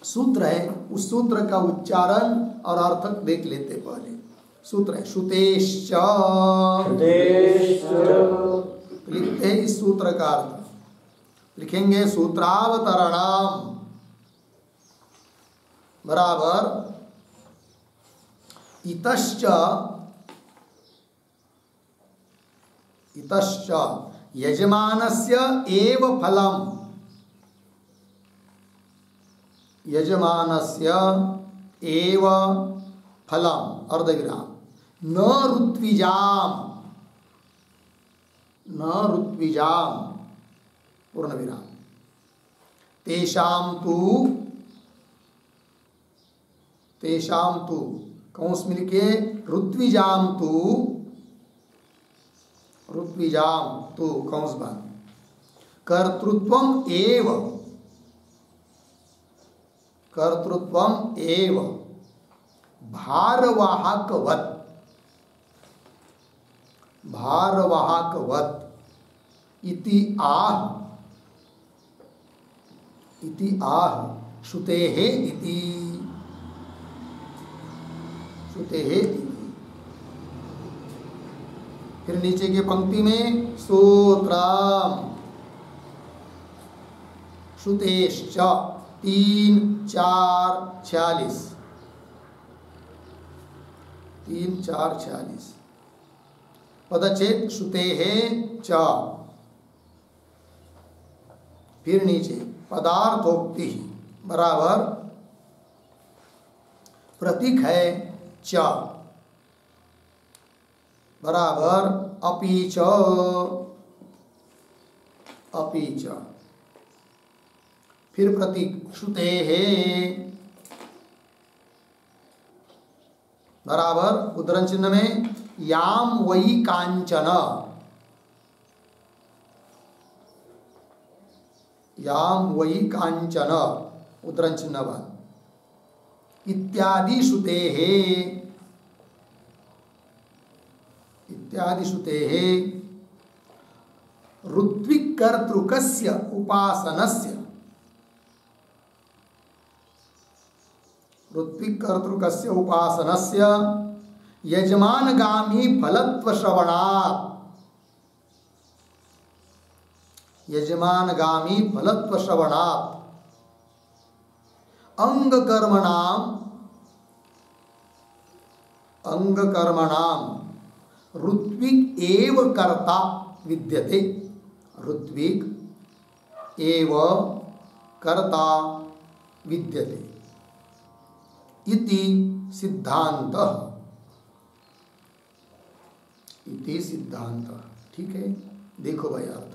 सूत्र है, उस सूत्र का उच्चारण और अर्थ देख लेते पहले। सूत्र है श्रुतेश्च। लिखते हैं इस सूत्र का अर्थ, लिखेंगे सूत्रावतरणम बराबर इतश्च इतश्च यजमानस्य एव फलम, यजमानस्य एव फलम अर्धविराम न ऋत्विजाम, न ऋत्विजाम पूर्ण विराम तेषाम तु कौंस मिलके ऋत्विजाम तु कौंस बन कर्तृत्वम एव भारवाहकवत् भारवाहकवत् इति आह श्रुतेः इति फिर नीचे की पंक्ति में सूत्रम श्रुतेश्च 3, 4, 46 3, 4, 46 पदच्छेद श्रुतेः च। फिर नीचे पदार्थोक्ति बराबर प्रतीक है च बराबर अपि च फिर प्रतीक श्रुतेः बराबर उद्धरण चिन्ह में याम वही कांचन उद्धरण चिन्ह बाद इत्यादि श्रुतेः ऋत्विकर्तृकस्य उपासनस्य यजमानगामी फलत्व श्रवणात् अंगकर्मणाम ऋत्विक एव कर्ता विद्यते इति सिद्धांतः ठीक है। देखो भाई अर्थ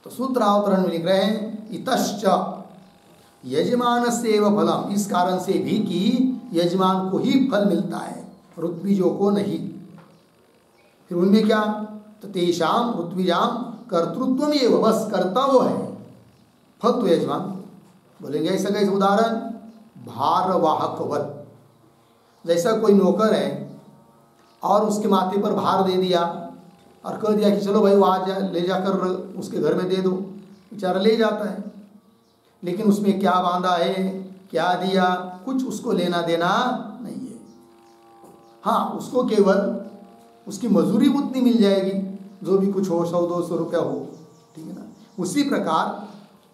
तो सूत्रावतरण में लिख रहे हैं इतश्च यजमानस्यैव फलम, इस कारण से भी कि यजमान को ही फल मिलता है, ऋत्विजों को नहीं। फिर उनमें क्या तो तेषाम ऋत्विजाम कर्तृत्व एव, बस कर्ता वो है, फल तो यजमान। बोलेंगे ऐसा कैसे उदाहरण भारवाहकवत्, जैसा कोई नौकर है और उसके माथे पर भार दे दिया और कह दिया कि चलो भाई वो आज ले जाकर उसके घर में दे दो, बेचारा ले जाता है, लेकिन उसमें क्या बांधा है, क्या दिया, कुछ उसको लेना देना नहीं है। हाँ, उसको केवल उसकी मजूरी उतनी मिल जाएगी, जो भी कुछ हो, 100-200 रुपया हो, ठीक है ना। उसी प्रकार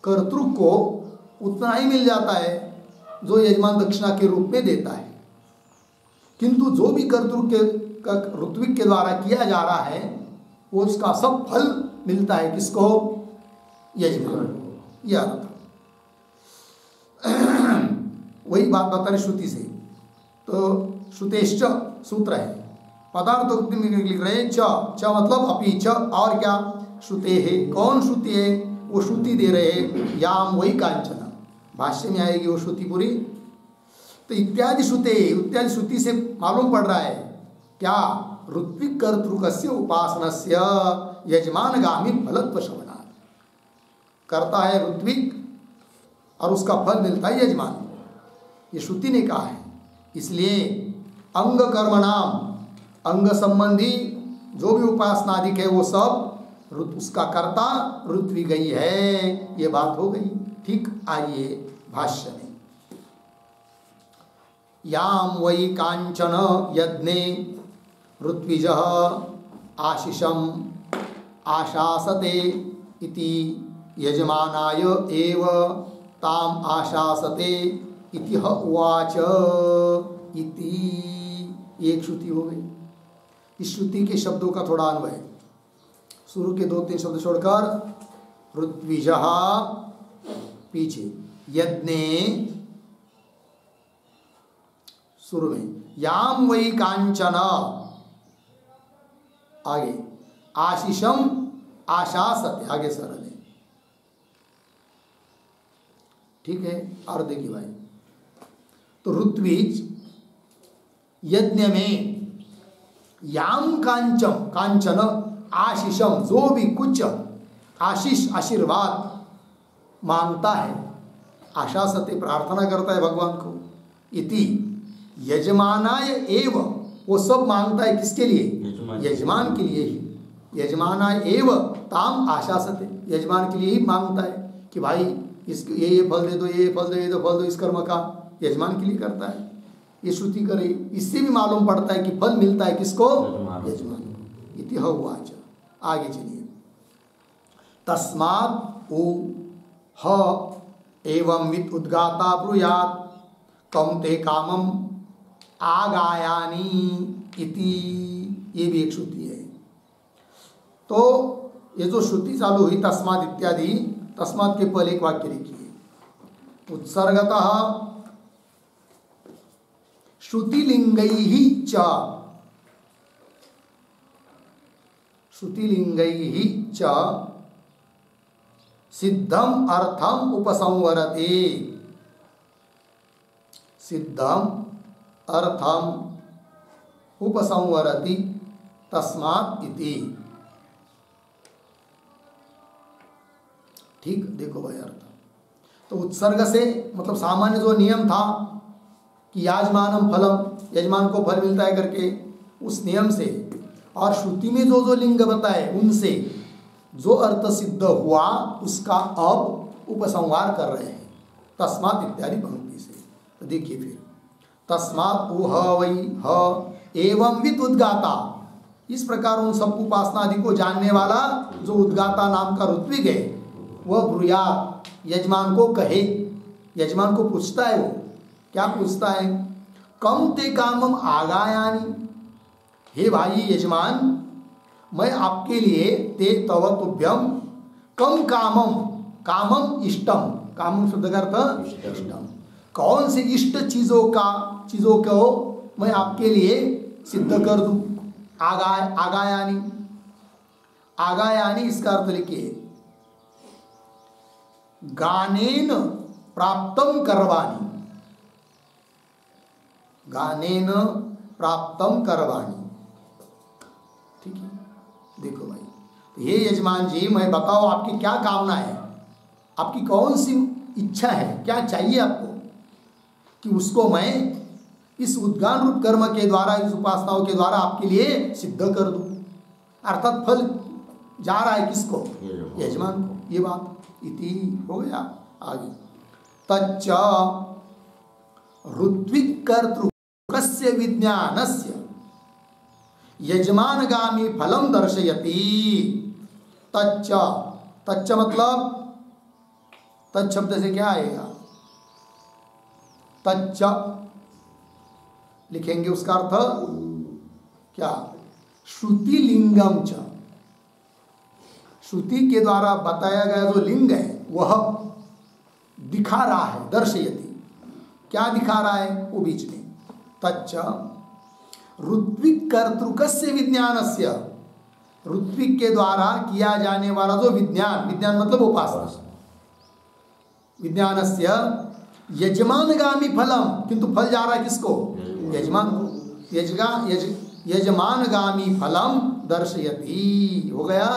कर्तृ को उतना ही मिल जाता है जो यजमान दक्षिणा के रूप में देता है, किंतु जो भी ऋत्विक के द्वारा किया जा रहा है वो उसका सब फल मिलता है किसको, यजमान। यह अर्थ वही बात बता रहे श्रुति से। तो श्रुतेश्च सूत्र है, पदार्थ लिख रहे हैं च मतलब अपि च, और क्या श्रुते है, कौन श्रुति है, वो श्रुति दे रहे हैं याम वही कांचन, भाष्य में आएगी वो श्रुति पूरी। तो इत्यादि श्रुति से मालूम पड़ रहा है क्या, ऋत्विक कर्तृकस्य उपासनस्य यजमानगामी फलत्व श्रवणात्, करता है ऋत्विक और उसका फल मिलता है यजमान, ये श्रुति ने कहा है। इसलिए अंग कर्मणाम, अंग संबंधी जो भी उपासनादिक है वो सब उसका कर्ता ऋत्विक गई है, ये बात हो गई। ठीक, आइए भाष्य में, याम वै कांचन यज्ञे ऋत्विजः आशिषम आशासते इति यजमानाय एव ताम आशासते इति ह उवाच इति, एक श्रुति हो गई। इस श्रुति के शब्दों का थोड़ा अन्वय, शुरू के 2-3 शब्द छोड़कर ऋत्विजः पीछे, यज्ञे शुरू में, याम वै कांचन आगे, आशीषम आशासते आगे सरल है, ठीक है। और देखिए भाई, तो ऋत्विज यज्ञ में याम कांचन आशीषम, जो भी कुछ आशीष आशीर्वाद मांगता है, आशासते प्रार्थना करता है भगवान को, इति यजमानाय एव, वो सब मांगता है किसके लिए, यजमान के लिए ही, यजमाना एव ताम आशासते, यजमान के लिए ही मांगता है कि भाई इस ये फल दे दो, ये फल दो, ये दो फल दो, इस कर्म का यजमान के लिए करता है। ये श्रुति करे, इससे भी मालूम पड़ता है कि फल मिलता है किसको? यजमान को। इति उवाच। आगे चलिए। तस्मात् उ ह एवं वित उद्गाता ब्रूयात् कम ते कामम आगायानी इति, ये भी एक श्रुति है। तो ये जो श्रुति चालू हुई तस्मात् इत्यादि, तस्मात् के पहले एक वाक्य लिखिए। उत्सर्गतः श्रुतिलिंगैः च, श्रुतिलिंगैः च सिद्धम अर्थम उपसंवरते, सिद्धम अर्थम उपसंवरति तस्मात् इति। ठीक, देखो भाई अर्थ। तो उत्सर्ग से मतलब सामान्य जो नियम था कि याजमानम फलम, यजमान को फल मिलता है करके, उस नियम से, और श्रुति में जो जो लिंग बताए उनसे जो अर्थ सिद्ध हुआ उसका अब उपसंहार कर रहे हैं तस्मात् इत्यादि पंक्ति से। तो देखिए फिर, तस्मात् उह वै ह एवं वित उद्गाता, इस प्रकार उन सब उपासना आदि को जानने वाला जो उद्गाता नाम का ऋत्विक है वह ब्रूयात्, यजमान को कहे, यजमान को पूछता है। वो क्या पूछता है? कम ते कामम आगायानी, हे भाई यजमान, मैं आपके लिए ते तव तुभ्यम कम कामम, कामम इष्टम, कामम शब्द का अर्थ इष्टम, कौन से इष्ट चीजों को मैं आपके लिए सिद्ध कर दूं। आगायानी, आगायानी इसका अर्थ लिखिए गानेन प्राप्तम करवाणी, गानेन प्राप्तम करवाणी। ठीक है, देखो भाई, तो हे यजमान जी, मैं बताओ आपकी क्या कामना है, आपकी कौन सी इच्छा है, क्या चाहिए आपको, कि उसको मैं इस उद्गान रूप कर्म के द्वारा, इस उपासनाओं के द्वारा आपके लिए सिद्ध कर दूं। अर्थात फल जा रहा है किसको? यजमान को। ये बात इति हो गया। आगे तच्च ऋत्विक कर्तृकस्य विज्ञानस्य यजमानगामी फलम दर्शयति। तच्च, तच्च मतलब, तच्च शब्द से क्या आएगा? तच्च लिखेंगे, उसका अर्थ क्या? श्रुति लिंगम च, श्रुति के द्वारा बताया गया जो लिंग है वह दिखा रहा है, दर्शयति, क्या दिखा रहा है? वो बीच में तच्च ऋत्विक कर्तृकस्य विज्ञानस्य, ऋत्विक के द्वारा किया जाने वाला जो विज्ञान, विज्ञान मतलब उपासना, विज्ञानस्य यजमानगामी फलम, किंतु फल जा रहा है किसको? यजमान को। यजमानगामी फलम दर्शयति, हो गया।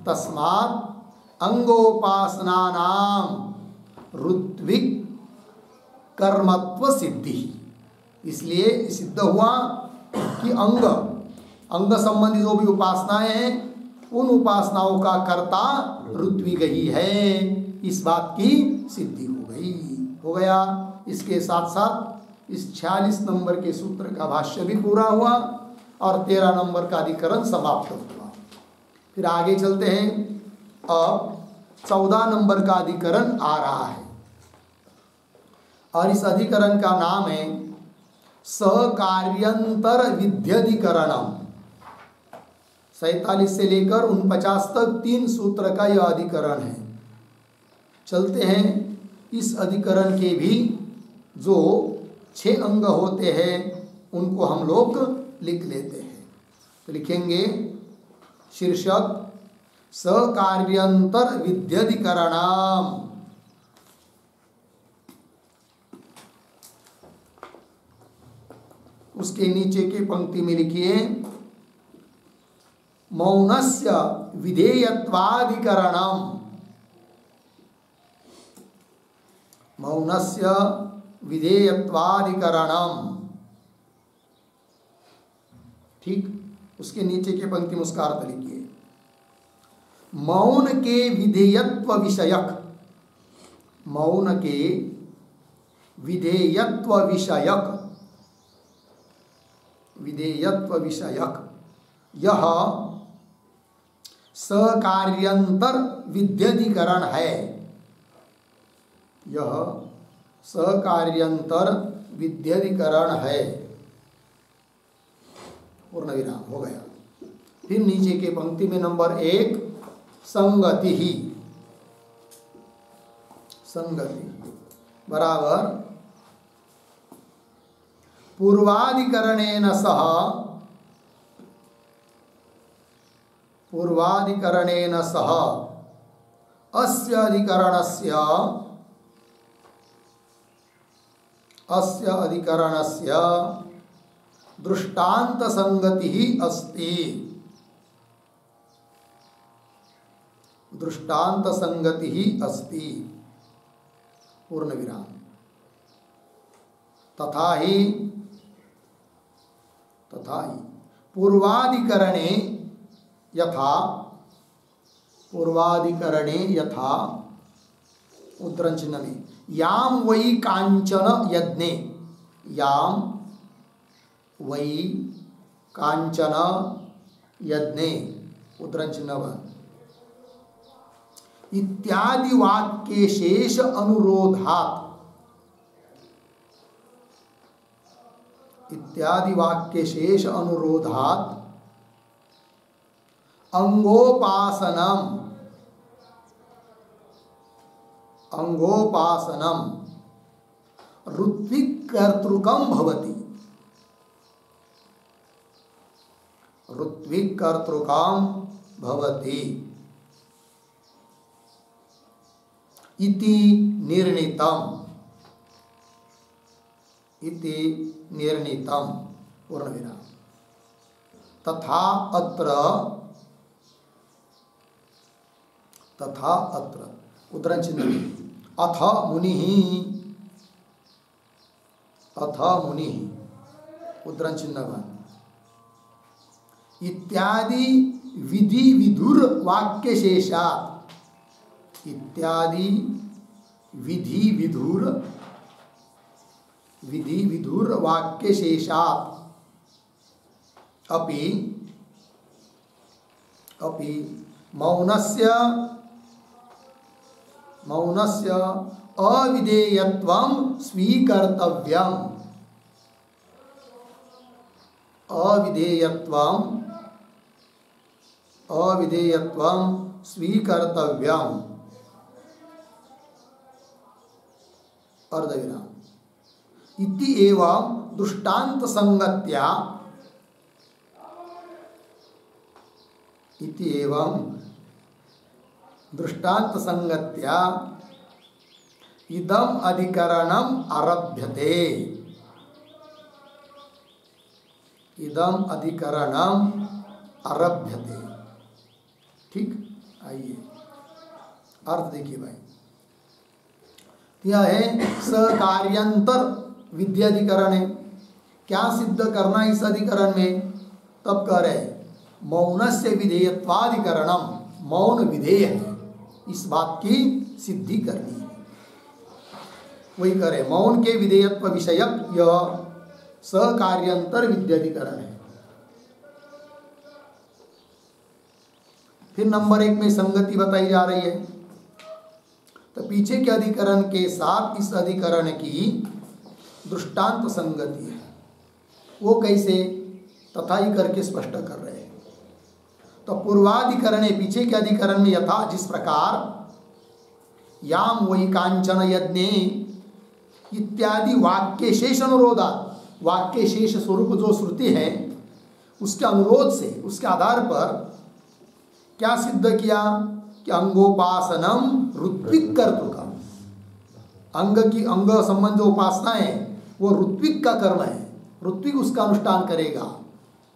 तस्मात् अंगोपासनानाम ऋत्विक कर्मत्व सिद्धि, इसलिए सिद्ध हुआ कि अंग संबंधी जो भी उपासनाएं हैं उन उपासनाओं का कर्ता ऋत्विक ही है, इस बात की सिद्धि हो गई। हो गया। इसके साथ साथ इस 46 नंबर के सूत्र का भाष्य भी पूरा हुआ और 13 नंबर का अधिकरण समाप्त हुआ। फिर आगे चलते हैं। अब 14 नंबर का अधिकरण आ रहा है और इस अधिकरण का नाम है सहकार्यंतर विध्यधिकरणम। 47 से लेकर 49 तक 3 सूत्र का यह अधिकरण है। चलते हैं, इस अधिकरण के भी जो 6 अंग होते हैं उनको हम लोग लिख लेते हैं। तो लिखेंगे शीर्षक सहकार्यंतर विध्यधिकरणम। उसके नीचे के पंक्ति में लिखिए मौनस्य विधेयत्वाधिकरणम। मौनस्य विधेयत्वाधिकरणम। ठीक, उसके नीचे के पंक्ति में उसका अर्थ लिखिए। मौन के विधेयत्व विषयक, मौन के विधेयत्व विषयक, विधेयत्व विषयक यह सकार्यंतर विध्यधिकरण है, यह सकार्यंतर विध्यधिकरण है। पूर्ण विराम हो गया। फिर नीचे के पंक्ति में नंबर 1 संगति ही, संगति बराबर पूर्वाधिकरणेन सह, पूर्वाधिकरणेन सह अस्य अधिकरणस्य, अस्य अधिकरणस्य दृष्टांत संगति ही अस्ति, दृष्टांत संगति ही अस्ति। पूर्ण विराम। तथा ही, तथा ही पूर्वाधिकरणे यथा, पूर्वाधिकरणे यथा उद्धरण चिन्ह में याम वै कांचन यज्ञे, याम वै कांचन यज्ञे उद्धरण चिन्ह इत्यादि वाक्य शेष अनुरोधात्, इत्यादि वाक्य शेष अनुरोधात् अंगोपासनम, अंगोपासनम ऋत्विकर्तृकम भवति, ऋत्विकर्तृकम भवति इति निर्णीतम, इति निर्णीतम। पूर्ण विराम। तथा अत्र, तथा अत्र उद्धरण चिन्ह अथ मुनि, अथ मुनि उद्धरण चिन्ह इत्यादि विधि विधुर वाक्य शेषात्, इत्यादि विधि विधुर, विधि विधुर वाक्य शेषात् अपि, अपि मौनस्य, मौनस्य अविधेयत्वं स्वीकर्तव्यम्, अविधेयत्वं, अविधेयत्वं स्वीकर्तव्यम्। अर्धविराम। इति एवं दृष्टांत संगत्या, इति एवं दृष्टांत संगत्या इदम अधिकरणम आरभ्यते, इदम अधिकरणम आरभ्यते। ठीक, आइए अर्थ देखिए भाई। यह है सकार्यंतर विद्याधिकरण है। क्या सिद्ध करना इस अधिकरण में? तब कह रहे मौनस्य विधेयत्वाधिकरणम, मौन विधेय है, इस बात की सिद्धि करनी है। वही करे मौन के विधेयत्व विषयक यह सकार्यंतर विद्याधिकरण है। फिर नंबर 1 में संगति बताई जा रही है। तो पीछे के अधिकरण के साथ इस अधिकरण की दृष्टांत संगति है। वो कैसे? तथा ही करके स्पष्ट कर रहे हैं। तो पूर्वाधिकरण है, पीछे के अधिकरण में यथा जिस प्रकार याम वही कांचन यज्ञे इत्यादि वाक्य शेष अनुरोधा, वाक्य शेष स्वरूप जो श्रुति है उसके अनुरोध से, उसके आधार पर क्या सिद्ध किया कि अंगोपासनम ऋत्विक कर्तृका, अंग की अंग संबंध जो उपासना है वो ऋत्विक का कर्म है, ऋत्विक उसका अनुष्ठान करेगा।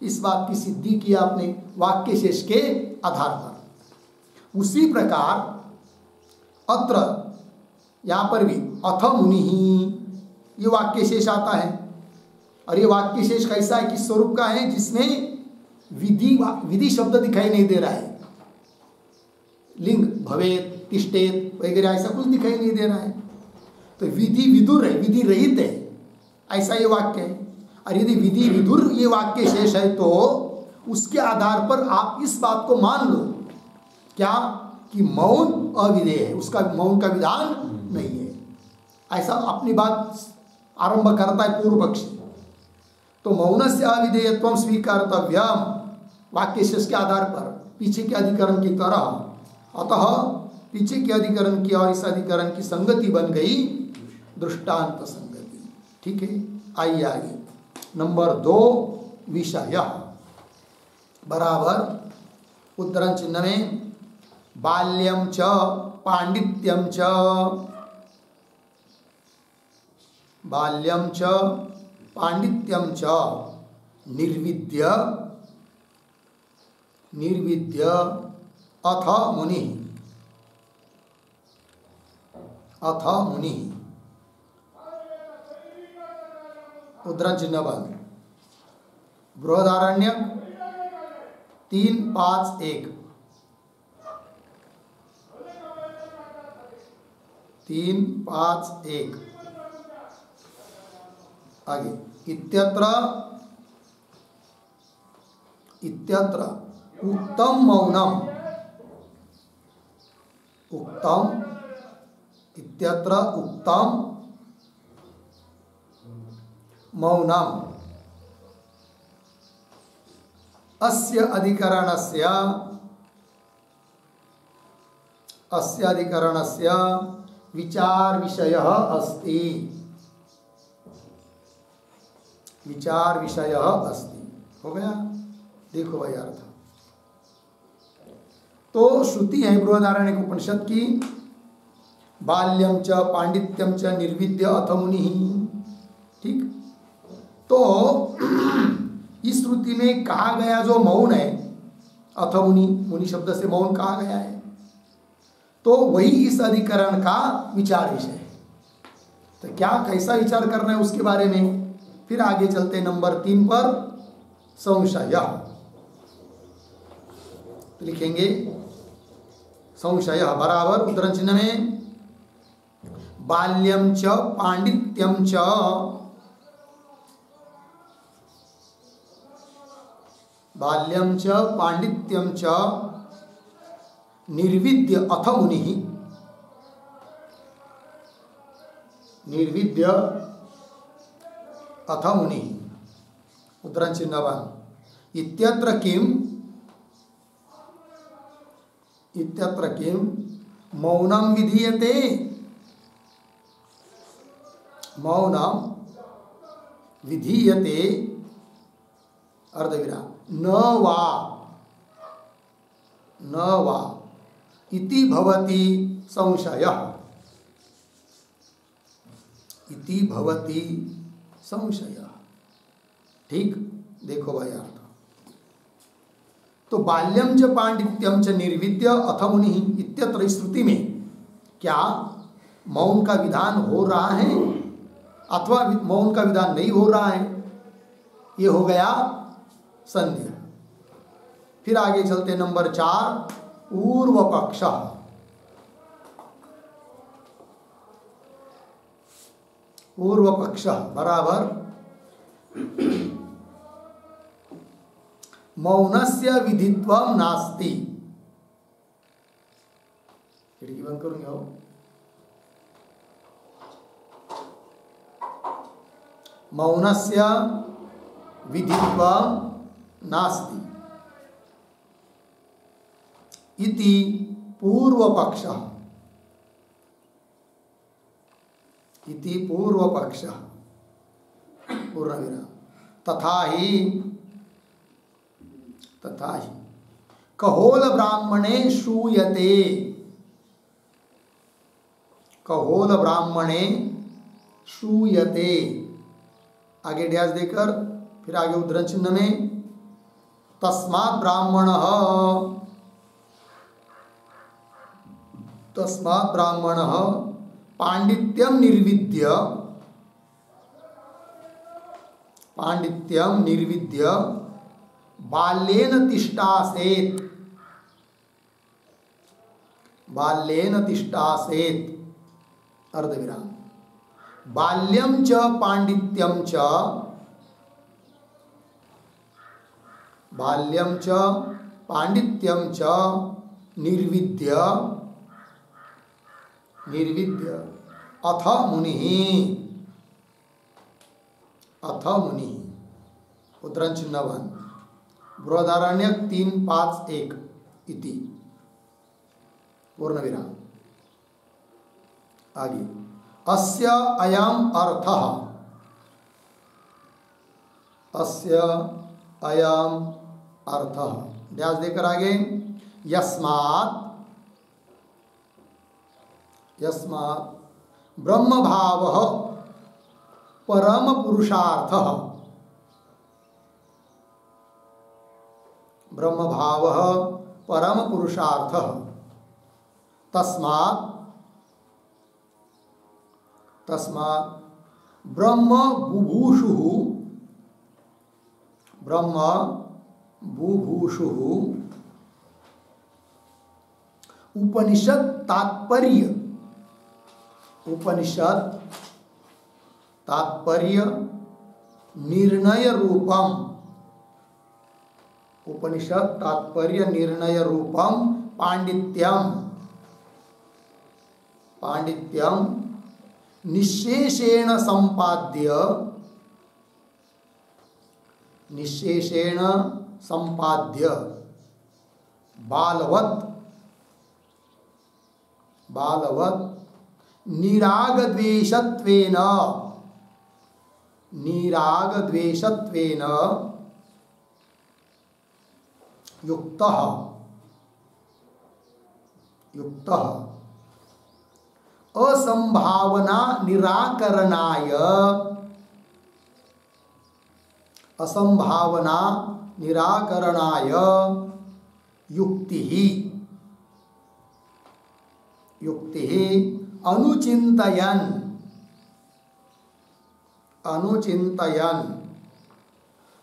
इस बात की सिद्धि किया आपने वाक्य शेष के आधार पर। उसी प्रकार अत्र यहाँ पर भी अथ मुनि ही ये वाक्य शेष आता है। और ये वाक्य शेष कैसा है, किस स्वरूप का है? जिसमें विधि शब्द दिखाई नहीं दे रहा है। लिंग भवेत तिष्ठेत वगैरह ऐसा कुछ दिखाई नहीं दे रहा है। तो विधि विदुर है, विधि रहित है, ऐसा ये वाक्य है। और यदि विधि विदुर ये वाक्य शेष है तो उसके आधार पर आप इस बात को मान लो क्या कि मौन अविधेय है, उसका मौन का विधान नहीं है। ऐसा अपनी बात आरंभ करता है पूर्व पक्षी। तो मौनस्य अविधेयत्वं स्वीकार्तव्यम वाक्य शेष के आधार पर पीछे के अधिकरण की तरह। अतः पीछे के अधिकरण की और इस अधिकरण की संगति बन गई दृष्टांत संगति। ठीक है, आइए आगे। नंबर 2 विषय बराबर उद्धरण चिन्ह में बाल्यम च पांडित्यम च, बाल्यम च पांडित्यम च निर्विद्य निर्विद्य अथ मुनि, अथ मुनि। उद्धरण चिन्ह बंद। बृहदारण्यक 3:5:1 3:5:1 आगे। इत्यत्र इत्यत्र उक्तम मौनम, उक्तम इत्यत्र उक्तम मौनम अस्य अधिकरणस्य, अस्य अधिकरणस्य विचार विषयः अस्ति, विचार विषयः अस्ति। हो गया, देखो भाई अर्थ। तो श्रुति है बृहदारण्यक उपनिषद की बाल्यम च पांडित्यम च निर्विद्य अथ मुनि। ठीक, तो इस श्रुति में कहा गया जो मौन है अथ मुनि, मुनि शब्द से मौन कहा गया है, तो वही इस अधिकरण का विचार विषय है। तो क्या कैसा विचार करना है उसके बारे में फिर आगे चलते नंबर 3 पर संशय। तो लिखेंगे संशय बराबर उद्धरण चिन्ह में बाल्यम च पांडित्यम च, बाल्यम च पांडित्यम च निर्विद्य अथ मुनि, निर्विद्य अथ मुनि। उद्धरण चिन्हवान इत्यत्र किम, इत्यत्र किम मौनम विधीयते, मौनम विधीयते अर्धविराम न वा, न वा इति भवति संशयः, इति भवति संशयः। ठीक, देखो भाई अर्थ। तो बाल्यम च पांडित्यम च निर्विद्य अथ मुनि इत्यत्र श्रुति में क्या मौन का विधान हो रहा है अथवा मौन का विधान नहीं हो रहा है, ये हो गया संदेह। फिर आगे चलते नंबर 4 पूर्व पक्ष। पूर्व पक्ष बराबर मौनस्य विधित्वम नास्ति। खिड़की बंद करूंगा हो। मौनस्य विधित्वम नास्ति इति पूर्व पक्ष, इति पूर्व पक्ष पूर्णविराम। तथा ही, तथा ही कहोल ब्राह्मणे श्रूयते, कहोल ब्राह्मणे श्रूयते। आगे डैश देकर फिर आगे उद्धरण चिन्ह में तस्मात् ब्राह्मणः, तस्मात् ब्राह्मणः पांडित्यम निर्विद्य, पांडित्यम निर्विद्य बाल्येन तिष्ठासेत्, बाल्येन तिष्ठासेत् अर्धविराम। बाल्यं च पांडित्यं च, बाल्यं च पांडित्यं च निर्विद्य, निर्विद्य अथ मुनिः, अथ मुनिः। उद्धरण चिन्ह 1 बृहदारण्यक 3:5-1 इति पूर्ण विराम। आगे अस्य अयम् अर्थः, अस्य अयम् अर्थः ध्यान देकर आगे यस्मात्, यस्मात् ब्रह्म भावः परम पुरुषार्थः, ब्रह्म भावः परम पुरुषार्थः, तस्मात्, तस्मात् ब्रह्म बुभूषुः, ब्रह्म बुभूषुः उपनिषद तात्पर्य, उपनिषद तात्पर्य निर्णय रूपम, उपनिषद तात्पर्य निर्णय रूपम पांडित्यम, पांडित्यम निश्शेषेण संपाद्य, निश्शेषेण संपाद्य बालवत्, बालवत् निरागद्वेषत्वेन, निरागद्वेषत्वेन युक्तः, युक्तः असंभावना निराकरणाय, असंभावना निराकरणाय युक्तिः, युक्तिः अनुचिन्तयन्, अनुचिन्तयन्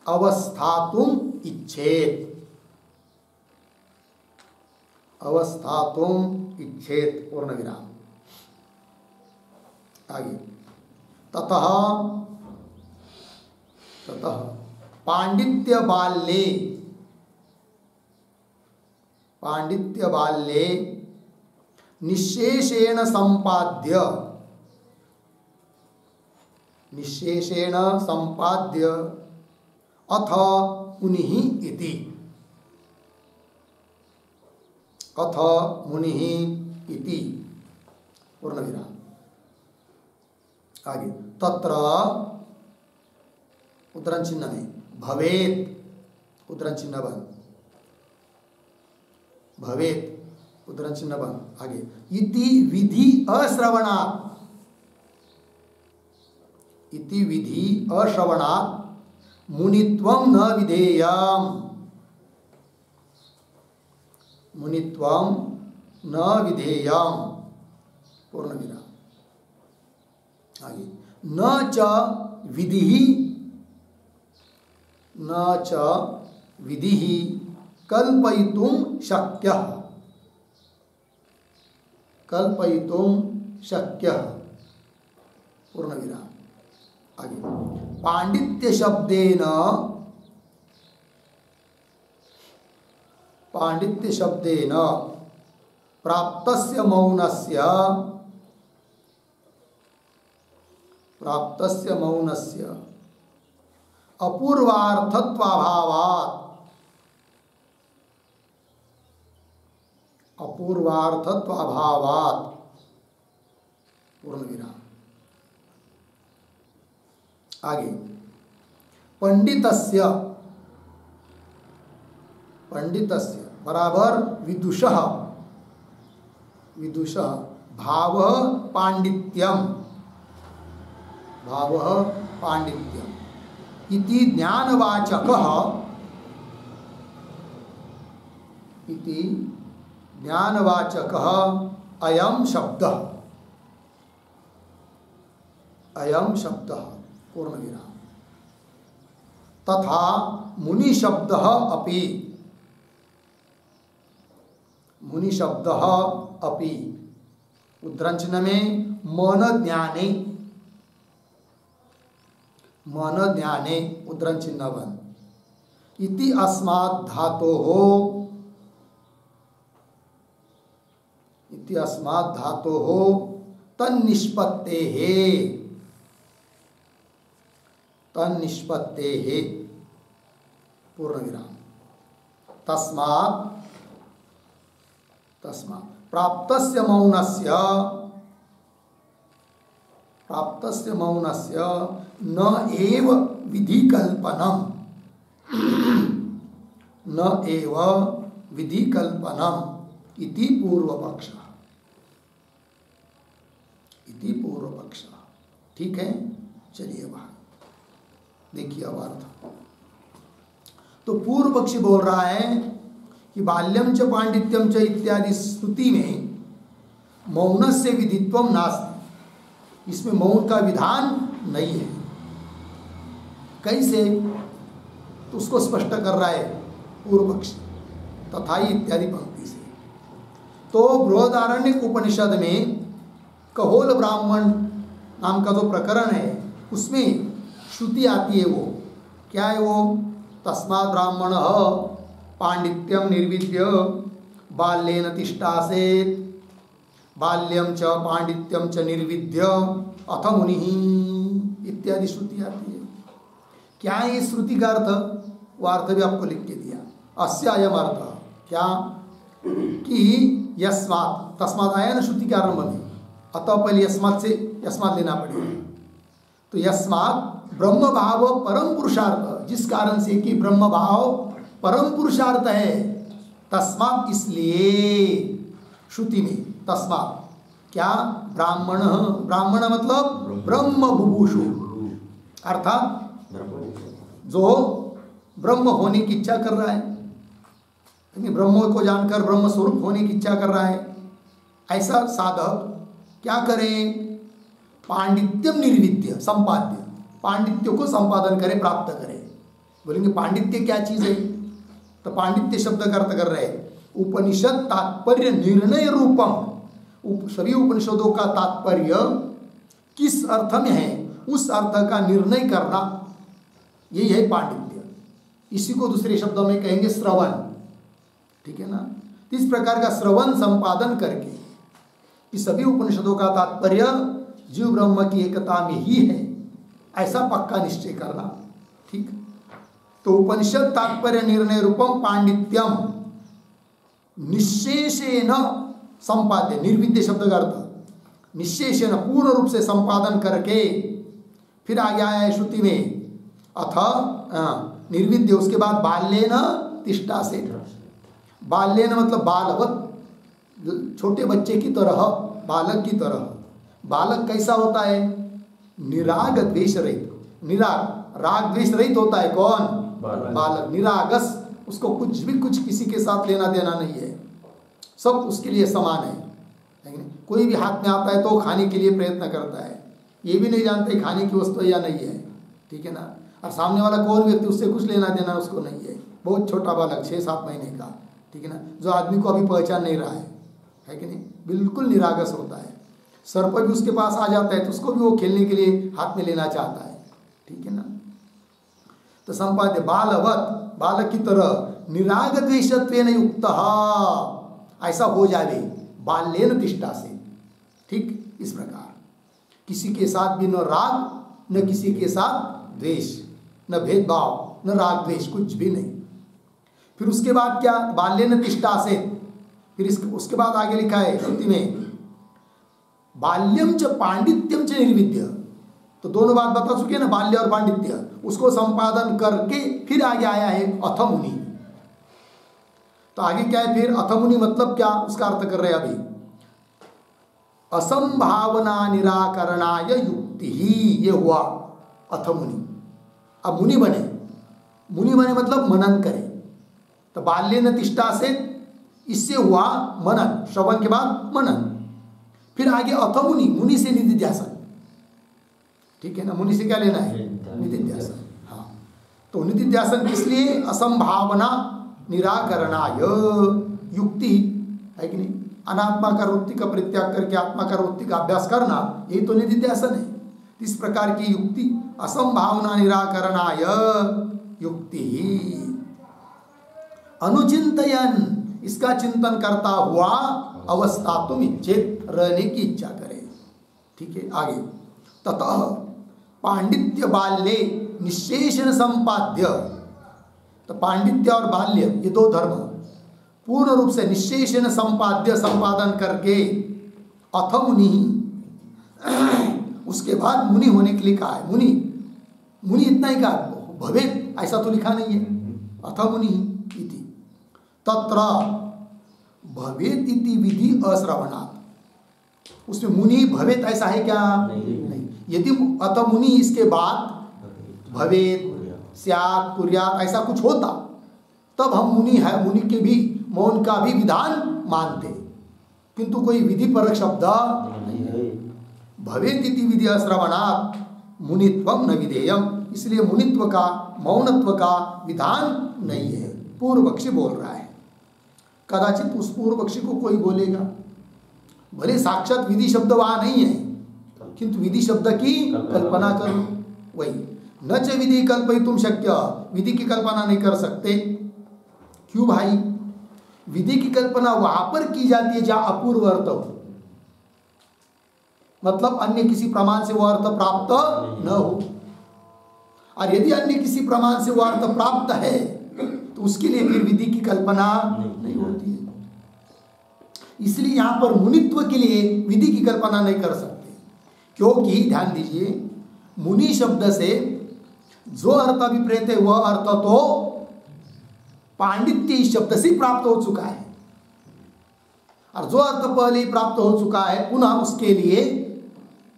अवस्थातुम् इच्छेत्, अवस्थातुम् इच्छेत् पूर्ण विराम। आगे ततः, ततः पांडित्य बाल्ये, पांडित्य बाल्ये निश्शेषेण संपाद्य, निश्शेषेण संपाद्य अथ मुनिः इति, अथ मुनिः इति पूर्ण विराम। आगे तत्र उद्धरण चिन्ह में भवेत्, उद्धरण चिन्ह बंद, भवेत् उद्धरण चिन्ह बंद। आगे इति विधि अश्रवणात्, इति विधि अश्रवणात् मुनित्वं न विधेयम्, मुनित्वं न विधेयम् पूर्ण विराम। आगे न च विधिः, न च विधिः कल्पयितुं शक्यः, कल्पयितुं शक्यः पूर्ण विराम। आगे पांडित्य शब्देन, पांडित्य शब्देन प्राप्तस्य मौनस्य, प्राप्तस्य मौनस्य अपूर्वार्थत्वाभावात्, अपूर्वार्थत्वाभावात् पूर्ण विराम। आगे पंडितस्य, पंडितस्य बराबर विदुषः, विदुषः भावः पांडित्यम, भावः पांडित्यम इति ज्ञानवाचकः, इति ज्ञानवाचकः अयं शब्दः, अयं शब्दः पूर्ण विराम। तथा मुनि शब्द अपि, मुनि शब्द अपि उद्रंचन में मन ज्ञाने, मन ज्ञाने उद्रंचिन्न वन इति अस्मात् धातोः, इति अस्मात् धातोः तन्निष्पत्तेः, तन्निष्पत्तेः पूर्ण विराम तस्मात्, तस्मात् प्राप्तस्य मौनस्य, प्राप्तस्य मौनस्य न एव विधिकल्पनम्, न एव विधिकल्पनम् इति पूर्वपक्ष, इति पूर्वपक्ष। ठीक है, चलिए बाहर देखिए अब अर्थ। तो पूर्व पक्षी बोल रहा है कि बाल्यम च पांडित्यम च इत्यादि स्तुति में मौन से विधित्वम नास्ति, इसमें मौन का विधान नहीं है। कैसे? तो उसको स्पष्ट कर रहा है पूर्व पक्षी, तथा इत्यादि पंक्ति से। तो बृहदारण्यक उपनिषद में कहोल ब्राह्मण नाम का जो प्रकरण है उसमें श्रुति आती है, वो क्या है? वो तस्मात् ब्राह्मण पांडित्यम निर्विद्य बाल्येन तिष्ठासेत्, बाल्यम च पांडित्यम च निर्विद्य अथ मुनि इत्यादि श्रुति आती है। क्या है इस श्रुति का अर्थ? वो अर्थ भी आपको लिख के दिया। अस्य अयम अर्थ क्या कि यस्मात्, तस्मात् आया ना श्रुति के आरंभ में, अतः पहले यस्मात् से यस्मात् लेना पड़ेगा। तो यस्मात् ब्रह्म भाव परम पुरुषार्थ, जिस कारण से कि ब्रह्म भाव परम पुरुषार्थ है, तस्मात् इसलिए श्रुति में तस्मात् क्या ब्राह्मण, ब्राह्मण मतलब ब्रह्म बुभुषु, अर्थात जो ब्रह्म होने की इच्छा कर रहा है, ब्रह्म को जानकर ब्रह्म स्वरूप होने की इच्छा कर रहा है, ऐसा साधक क्या करें? पांडित्यम निर्विद्य संपाद्य, पांडित्य को संपादन करे, प्राप्त करे। बोलेंगे पांडित्य क्या चीज है? तो पांडित्य शब्द का अर्थ कर रहे उपनिषद तात्पर्य निर्णय रूपम, सभी उपनिषदों का तात्पर्य किस अर्थ में है उस अर्थ का निर्णय करना, यही है पांडित्य। इसी को दूसरे शब्दों में कहेंगे श्रवण। ठीक है ना? इस प्रकार का श्रवण संपादन करके कि सभी उपनिषदों का तात्पर्य जीव ब्रह्म की एकता में ही है, ऐसा पक्का निश्चय करना। ठीक, तो उपनिषद तात्पर्य निर्णय रूपम पांडित्यम निश्शेषेण संपाद्य, निर्विद्य शब्द का अर्थ निश्शेषेण पूर्ण रूप से संपादन करके, फिर आगे आया है श्रुति में अथ निर्विद्य, उसके बाद बाल्येन तिष्ठासेत्, बाल्येन मतलब बालवत, छोटे बच्चे की तरह, बालक की तरह। बालक कैसा होता है? निराग द्वेष रहित, निराग राग द्वेष रहित होता है। कौन? बालक। निरागस, उसको कुछ भी कुछ किसी के साथ लेना देना नहीं है, सब उसके लिए समान है। कोई भी हाथ में आता है तो खाने के लिए प्रयत्न करता है, ये भी नहीं जानते खाने की वस्तु या नहीं है। ठीक है ना? और सामने वाला कौन व्यक्ति, उससे कुछ लेना देना उसको नहीं है। बहुत छोटा बालक 6-7 महीने का, ठीक है ना, जो आदमी को अभी पहचान नहीं रहा है कि नहीं, बिल्कुल निरागस होता है। सर्प भी उसके पास आ जाता है तो उसको भी वो खेलने के लिए हाथ में लेना चाहता है। ठीक है ना? तो संपाद्य बालवत, बालक की तरह निराग द्वेषत्वेन युक्त, ऐसा हो जाए बाल्येन तिष्ठा से। ठीक, इस प्रकार किसी के साथ भी न राग न किसी के साथ द्वेष, न भेदभाव न राग द्वेष, कुछ भी नहीं। फिर उसके बाद क्या? बाल्येन तिष्ठा से। फिर उसके बाद आगे लिखा है श्रुति में बाल्यम च पांडित्यम च निर्विद्य। तो दोनों बात बता चुके ना, बाल्य और पांडित्य, उसको संपादन करके फिर आगे आया है अथ मुनि। तो आगे क्या है फिर? अथ मुनि मतलब क्या, उसका अर्थ कर रहे हैं अभी। असंभावना निराकरणाय युक्ति ही, ये हुआ अथ मुनि। अब मुनि बने, मुनि बने मतलब मनन करे। तो बाल्येन तिष्ठा से, इससे हुआ मनन, श्रवण के बाद मनन। फिर आगे अथ मुनि, मुनि से निधिध्यासन। ठीक है ना? मुनि से क्या लेना है? निधिध्यासन। हाँ, तो निदिध्यासन किस लिए? असंभावना निराकरणाय युक्ति है कि नहीं? अनात्मा का वृत्ति का परित्याग करके आत्मा का वृत्ति का अभ्यास करना, यही तो निदिध्यासन है। इस प्रकार की युक्ति असंभावना निराकरणाय युक्ति अनुचिंतयन, इसका चिंतन करता हुआ अवस्था तुम इच्छेत, रहने की इच्छा करे। ठीक है, आगे ततः पांडित्य बाल्ये निशेषण संपाद्य, तो पांडित्य और बाल्य ये दो धर्म पूर्ण रूप से निशेषण संपाद्य संपादन करके अथ मुनि, उसके बाद मुनि होने के लिए कहा है। मुनि मुनि इतना ही कहा, भवेत ऐसा तो लिखा नहीं है। अथ मुनि इति तत्र भवेत इति विधि अश्रवणात्, उसमें मुनि भवेत ऐसा है क्या? नहीं। यदि अथ मुनि इसके बाद भवेत स्यात् कुर्यात् ऐसा कुछ होता तब हम मुनि है, मुनि के भी मौन का भी विधान मानते, किंतु कोई विधि परक शब्द नहीं है। भवेत इति विधि अश्रवणात् मुनित्वम न विधेयम, इसलिए मुनित्व का मौनत्व का विधान नहीं है। पूर्व पक्षी बोल रहा है। कदाचित उस पूर्व पक्षी को कोई बोलेगा, भले साक्षात विधि शब्द वहां नहीं है, किंतु विधि शब्द की कल्पना करो। वही न च विधि कल्पयितुम शक्य, विधि की कल्पना नहीं कर सकते। क्यों भाई? विधि की कल्पना वहां पर की जाती है जहां अपूर्व अर्थ हो, मतलब अन्य किसी प्रमाण से वो अर्थ प्राप्त न हो। और यदि अन्य किसी प्रमाण से वो अर्थ प्राप्त है तो उसके लिए फिर विधि की कल्पना नहीं होती है। इसलिए यहां पर मुनित्व के लिए विधि की कल्पना नहीं कर सकते, क्योंकि ध्यान दीजिए, मुनि शब्द से जो अर्थ अभिप्रेत है वह अर्थ तो पांडित्य इस शब्द से प्राप्त हो चुका है, और जो अर्थ पहले ही प्राप्त हो चुका है पुनः उसके लिए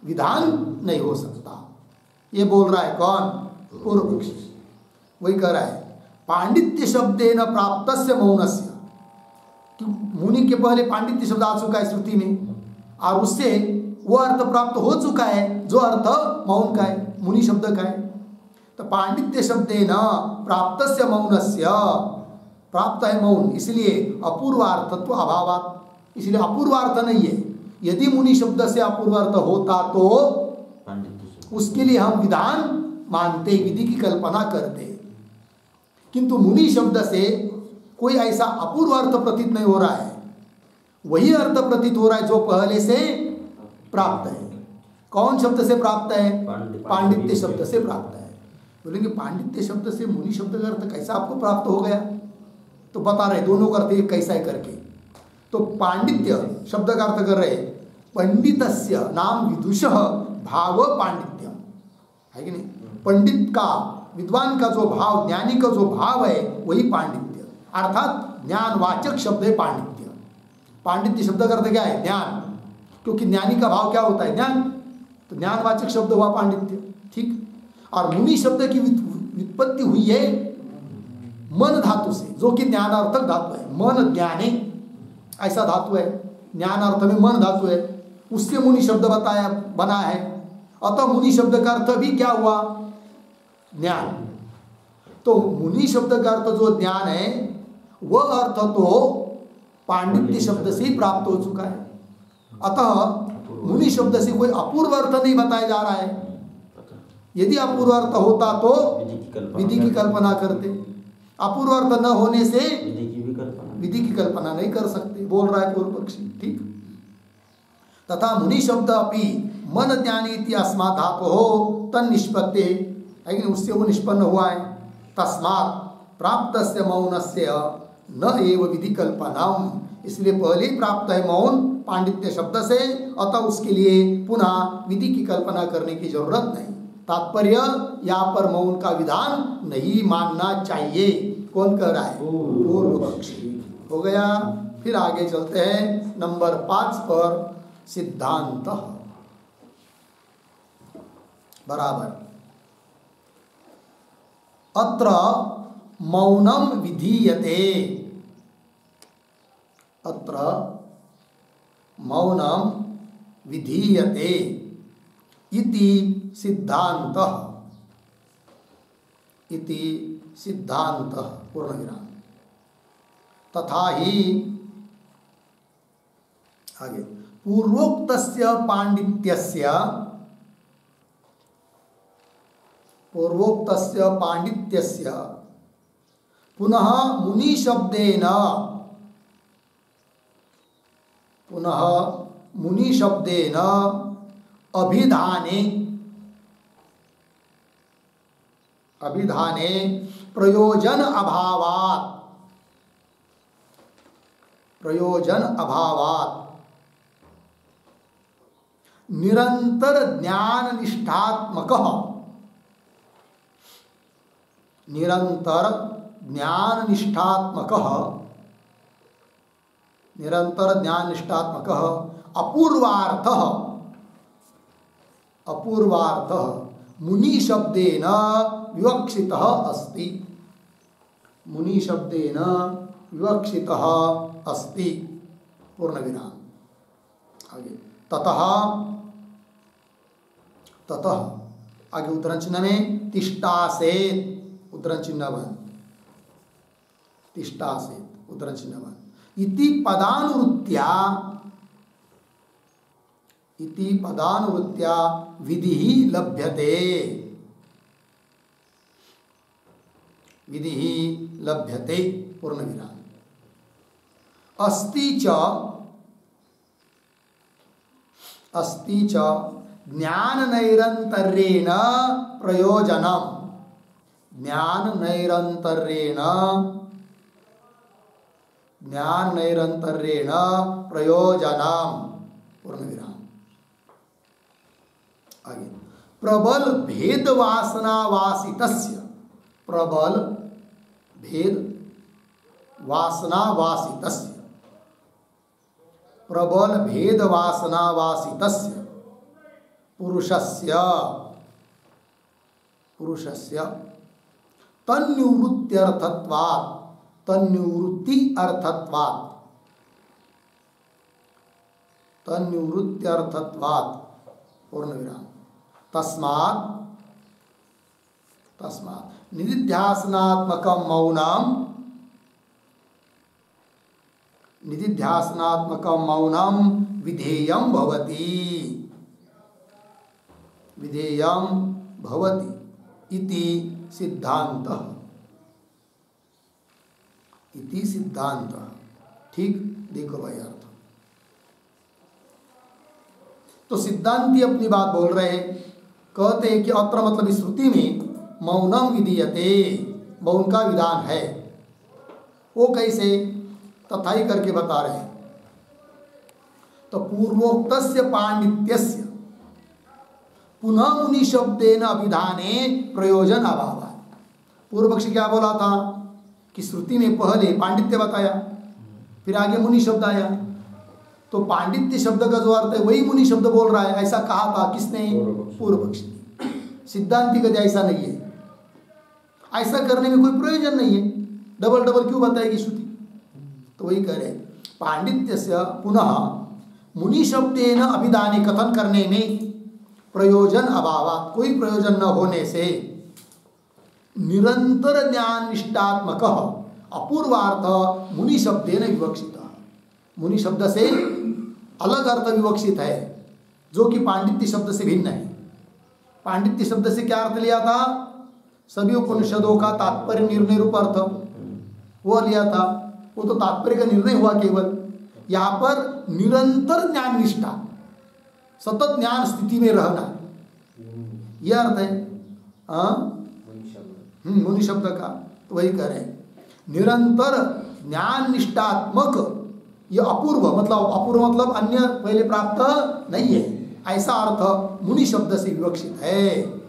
विधान नहीं हो सकता। ये बोल रहा है कौन? पूर्व पक्षी। वही कह रहा है पांडित्य शब्देन प्राप्तस्य मौनस्य, मुनि के पहले पांडित्य शब्द आ चुका है श्रुति में, और उससे वो अर्थ प्राप्त हो चुका है जो अर्थ मौन का है, मुनि शब्द का है। तो पांडित्य शब्देन प्राप्तस्य मौनस्य, प्राप्त है मौन, इसलिए अपूर्वार्थत्व अभावात्, इसलिए अपूर्वार्थ नहीं है। यदि मुनि शब्द से अपूर्वार्थ होता तो उसके लिए हम विधान मानते, विधि की कल्पना करते, किंतु मुनि शब्द से कोई ऐसा अपूर्व अर्थ प्रतीत नहीं हो रहा है, वही अर्थ प्रतीत हो रहा है जो पहले से प्राप्त है। कौन शब्द से प्राप्त है? पांडित्य शब्द से प्राप्त है। बोलेंगे पांडित्य शब्द से मुनि शब्द का अर्थ कैसा आपको प्राप्त हो गया? तो बता रहे दोनों का अर्थ कैसा है करके। तो पांडित्य शब्द का अर्थ कर रहे पंडितस्य नाम विदुषः भाव पांडित्य है कि नहीं? पंडित का, विद्वान का जो भाव, ज्ञानी का जो भाव है वही पांडित्य, अर्थात ज्ञानवाचक शब्द है पांडित्य। पांडित्य शब्द का अर्थ क्या है? ज्ञान, क्योंकि ज्ञानी का भाव क्या होता है? ज्ञान, तो ज्ञानवाचक शब्द हुआ पांडित्य। ठीक। और मुनि शब्द की व्युत्पत्ति हुई है मन धातु से, जो कि ज्ञानार्थक धातु है। मन ज्ञाने ऐसा धातु है, ज्ञान अर्थ में मन धातु है, उससे मुनि शब्द बताया बना है। अतः मुनि शब्द का अर्थ भी क्या हुआ? ज्ञान। तो मुनि शब्द का अर्थ जो ज्ञान है वह अर्थ तो पांडित्य शब्द से ही प्राप्त हो चुका है। अतः मुनि शब्द से कोई अपूर्व अर्थ नहीं बताया जा रहा है। यदि अपूर्व अर्थ होता तो विधि की कल्पना करते, अपूर्व अर्थ न होने से विधि की कल्पना नहीं कर सकते, बोल रहा है पूर्व पक्षी। ठीक। तथा मुनि शब्द अपि मन ज्ञानी इति अस्मात् धातु हो तन निष्पत्ति है कि उससे वो निष्पन्न हुआ है। तस्मात् प्राप्तस्य मौनस्य न एव विधि कल्पनाम, इसलिए पहले प्राप्त है मौन पांडित्य शब्द से, अतः उसके लिए पुनः विधि की कल्पना करने की जरूरत नहीं। तात्पर्य यहाँ पर मौन का विधान नहीं मानना चाहिए। कौन कह रहा है? पूर्व पक्षी। हो गया। फिर आगे चलते हैं नंबर 5 पर, सिद्धांत बराबर। अत्र मौनम विधीयते, अत्र मौनम विधीयते इति सिद्धांत, इति सिद्धांत पूर्ण विराम। तथा ही आगे पूर्वोक्तस्य पांडित्यस्य पुनः मुनि शब्देन अभिधाने प्रयोजन अभावात् निरंतर ज्ञान निष्ठात्मकः अपूर्वार्थः मुनि शब्देन विवक्षितः अस्ति पूर्ण विराम। आगे ततः आगे उद्धरण चिन्ह में तिष्ठासेत उद्धरण चिन्ह बन इति पदानुवृत्त्या विधि लभ्यते पूर्ण विराम। अस्ति च ज्ञान नैरंतर्येण प्रयोजनम पूर्ण विराम। आगे प्रबल भेद वासनावासितस्य पुरुषस्य तन्निवृत्ति अर्थत्वात् पूर्ण विराम। तस्मात् निधिध्यासनात्मकं मौनम विधेयं भवति इति सिद्धांत। ठीक देखो भाई अर्थ। तो सिद्धांती अपनी बात बोल रहे हैं, कहते हैं कि अत्र मतलब इस श्रुति में मौनम विधीयते, मौन का विधान है। वो कैसे? तथा ही करके बता रहे हैं। तो पूर्वोक्तस्य पांडित्यस्य पुनः मुनि शब्देन अभिधाने प्रयोजन अभावात्। पूर्व पक्षी क्या बोला था कि श्रुति में पहले पांडित्य बताया, फिर आगे मुनि शब्द आया, तो पांडित्य शब्द का जो अर्थ है वही मुनि शब्द बोल रहा है, ऐसा कहा था किसने? पूर्व पक्षी। सिद्धांति का ऐसा नहीं है, ऐसा करने में कोई प्रयोजन नहीं है, डबल डबल क्यों बताएगी श्रुति? तो वही कह रहे पांडित्य से पुनः मुनि शब्देन अभिधाने कथन करने में प्रयोजन अभावात्, कोई प्रयोजन न होने से निरंतर ज्ञान निष्ठात्मक अपूर्वार्थ मुनि शब्देन विवक्षित। मुनि शब्द से अलग अर्थ विवक्षित है, जो कि पांडित्य शब्द से भिन्न है। पांडित्य शब्द से क्या अर्थ लिया था? सभी उपनिषदों का तात्पर्य निर्णय रूप अर्थ वो लिया था, वो तो तात्पर्य का निर्णय हुआ केवल। यहाँ पर निरंतर ज्ञान निष्ठा, सतत ज्ञान स्थिति में रहना, यह अर्थ है मुनि शब्द का। तो वही कह रहे हैं निरंतर ज्ञान निष्ठात्मक, यह अपूर्व मतलब अन्य पहले प्राप्त नहीं है, ऐसा अर्थ मुनि शब्द से विवक्षित है।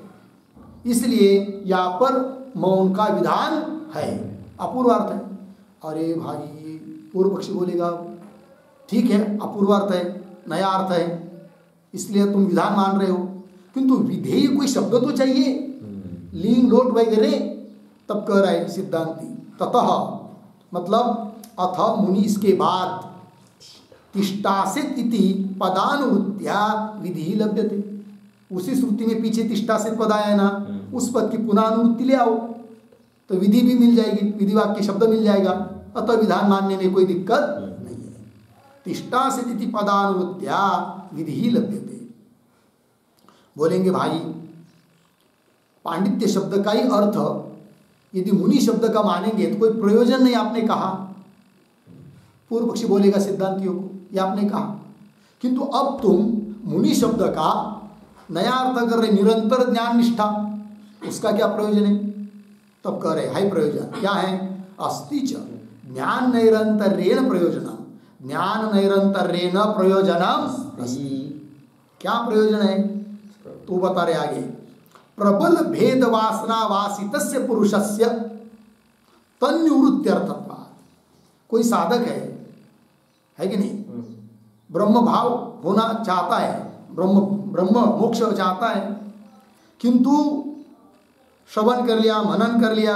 इसलिए यहाँ पर मौन का विधान है, अपूर्व अर्थ है। अरे भाई, पूर्व पक्षी बोलेगा ठीक है अपूर्व अर्थ है, नया अर्थ है, इसलिए तुम विधान मान रहे हो, किंतु विधेय कोई शब्द तो चाहिए, लिंग लोट वगैरह। तब कह रहा है सिद्धांति ततः मतलब अथ मुनि, इसके बाद तिष्ठासित इति पदानुवृत्त्या विधि लभ्यते। उसी श्रुति में पीछे तिष्ठासित पद आया ना, उस पद की पुनः अनुवृत्ति ले आओ, तो विधि भी मिल जाएगी, विधि वाक्य शब्द मिल जाएगा, अतः विधान मानने में कोई दिक्कत नहीं है। तिष्ठा से तिथि पदानुवृत्त्या विधि ही लभ्यते। बोलेंगे भाई पांडित्य शब्द का ही अर्थ यदि मुनि शब्द का मानेंगे तो कोई प्रयोजन नहीं, आपने कहा। पूर्व पक्षी बोलेगा सिद्धांतियों को, ये आपने कहा, किंतु अब तुम मुनि शब्द का नया अर्थ कर रहे निरंतर ज्ञान निष्ठा, उसका क्या प्रयोजन है? तब कह रहे हाई प्रयोजन क्या है? अस्ति च ज्ञान नैरंतर्येण प्रयोजनम, ज्ञान नैरंतर्येण प्रयोजनम। क्या प्रयोजन है तो बता रहे आगे, प्रबल भेद वासना वासितस्य पुरुषस्य तन्निवृत्त्यर्थत्वात्। कोई साधक है कि नहीं, ब्रह्म भाव होना चाहता है, ब्रह्म मोक्ष चाहता है, किंतु श्रवण कर लिया, मनन कर लिया,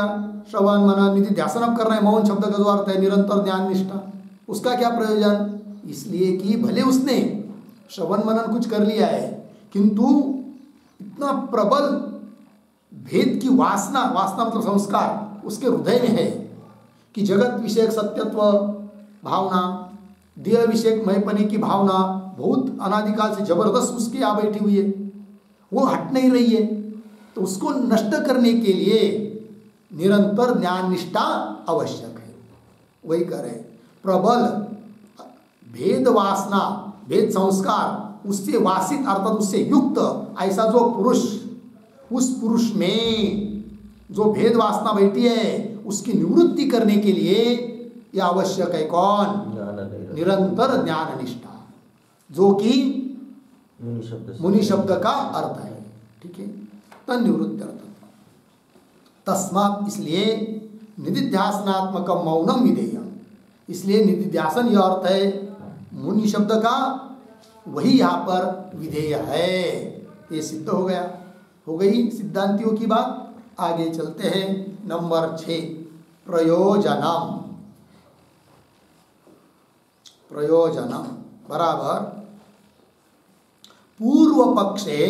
श्रवण मनन निधि ध्यासन अब कर रहे हैं, मौन शब्द का जो अर्थ है निरंतर ज्ञान निष्ठा, उसका क्या प्रयोजन? इसलिए कि भले उसने श्रवण मनन कुछ कर लिया है, किंतु इतना प्रबल भेद की वासना मतलब संस्कार उसके हृदय में है कि जगत विषयक सत्यत्व भावना, देह विषयक मयपने की भावना बहुत अनादिकाल से जबरदस्त उसकी आ बैठी हुई है, वो हट नहीं रही है। तो उसको नष्ट करने के लिए निरंतर ज्ञान निष्ठा आवश्यक है। वही करे प्रबल भेद वासना, भेद संस्कार उससे वासित अर्थात उससे युक्त ऐसा जो पुरुष, उस पुरुष में जो भेद वासना बैठी है उसकी निवृत्ति करने के लिए यह आवश्यक है। कौन? निरंतर ज्ञान निष्ठा, जो कि मुनि शब्द का अर्थ है। ठीक है, तन्निवृत्ति अर्थ। तस्मात् इसलिए निधिध्यासनात्मक मौनम विधेयम, इसलिए निधिध्यासन यह अर्थ है मुनि शब्द का, वही यहाँ पर विधेय है। ये सिद्ध हो गया, हो गई सिद्धांतियों की बात। आगे चलते हैं नंबर 6, प्रयोजनम। प्रयोजनम बराबर पूर्व पक्षे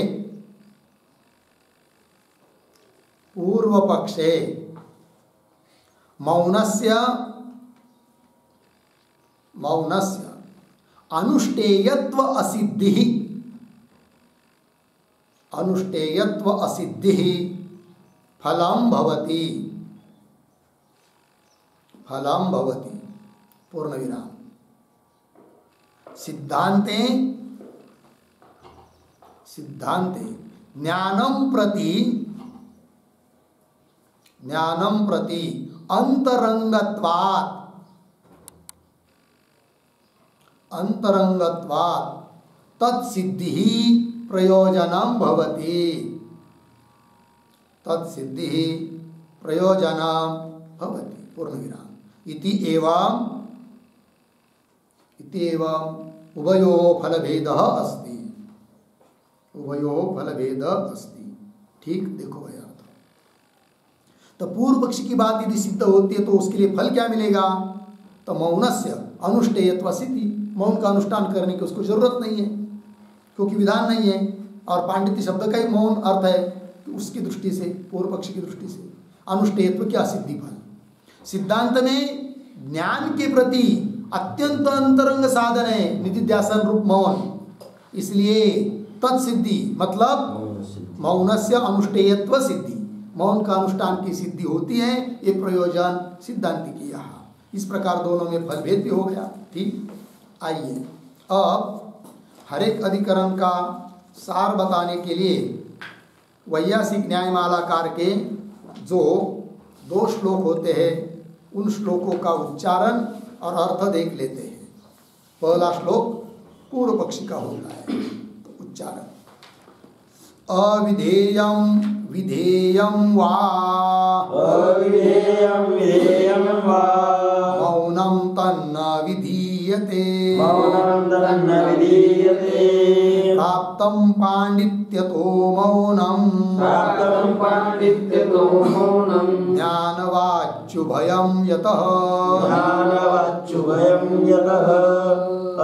मौनस्य अनुष्ठेयत्व असिद्धि फलम भवति पूर्ण विराम। सिद्धांते ज्ञानम प्रति अंतरंगत्वात् तत्सिद्धि प्रयोजनम भवति, पूर्ण विराम। इति एवं उभयोः फलभेदः अस्ति। ठीक, देखो भैया, तो पूर्व पक्षी की बात यदि सिद्ध होती है तो उसके लिए फल क्या मिलेगा? तो मौनस्य अनुष्ठेयत्व सिद्धि, मौन का अनुष्ठान करने की उसको जरूरत नहीं है क्योंकि विधान नहीं है, और पांडित्य शब्द का ही मौन अर्थ है कि उसकी दृष्टि से, पूर्व पक्षी की दृष्टि से अनुष्ठेयत्व क्या? सिद्धि फल। सिद्धांत में ज्ञान के प्रति अत्यंत अंतरंग साधन है निधिध्यासन रूप मौन, इसलिए तत्सिद्धि मतलब मौनस्य अनुष्ठेयत्व सिद्धि, मौन का अनुष्ठान की सिद्धि होती है। ये प्रयोजन सिद्धांति की यहाँ। इस प्रकार दोनों में फल भेद भी हो गया। ठीक, आइए अब हर एक अधिकरण का सार बताने के लिए वैयासिक न्यायमालाकार के जो 2 श्लोक होते हैं उन श्लोकों का उच्चारण और अर्थ देख लेते हैं। पहला श्लोक पूर्व पक्षी का होता है, तो उच्चारण अविधेयं विधेयं वा मौनं तन्न विधीयते प्राप्तं पाण्डित्यतो मौनं ज्ञानवाच्युभयं यतः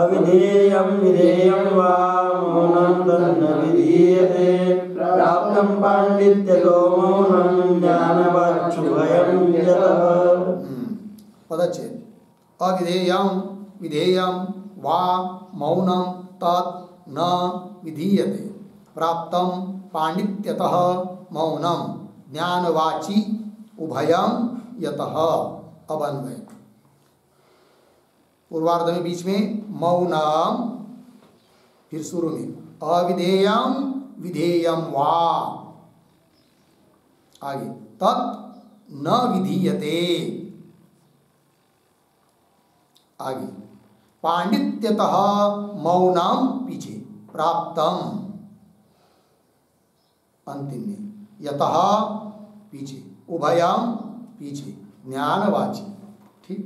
अविधेयं विधेयं वा मौनं तन्न विधीयते प्राप्तं पाण्डित्यतो मौनं ज्ञानवाच्युभयं यतः। पदच्छेद अविधेयं विधेयं वा मौनं तत् न विधीयते प्राप्तं पाण्डित्यतः मौनं ज्ञानवाची उभयं यतः। अब अन्वय पूर्वार्ध में बीच में मौनम, फिर शुरू में अविधेयम विधेयम वा, आगे तत् न विधीयते, आगे पांडित्यतः मौनम पीछे प्राप्तम अंतिम में यतः पीछे उभयम पीछे ज्ञानवाची। ठीक,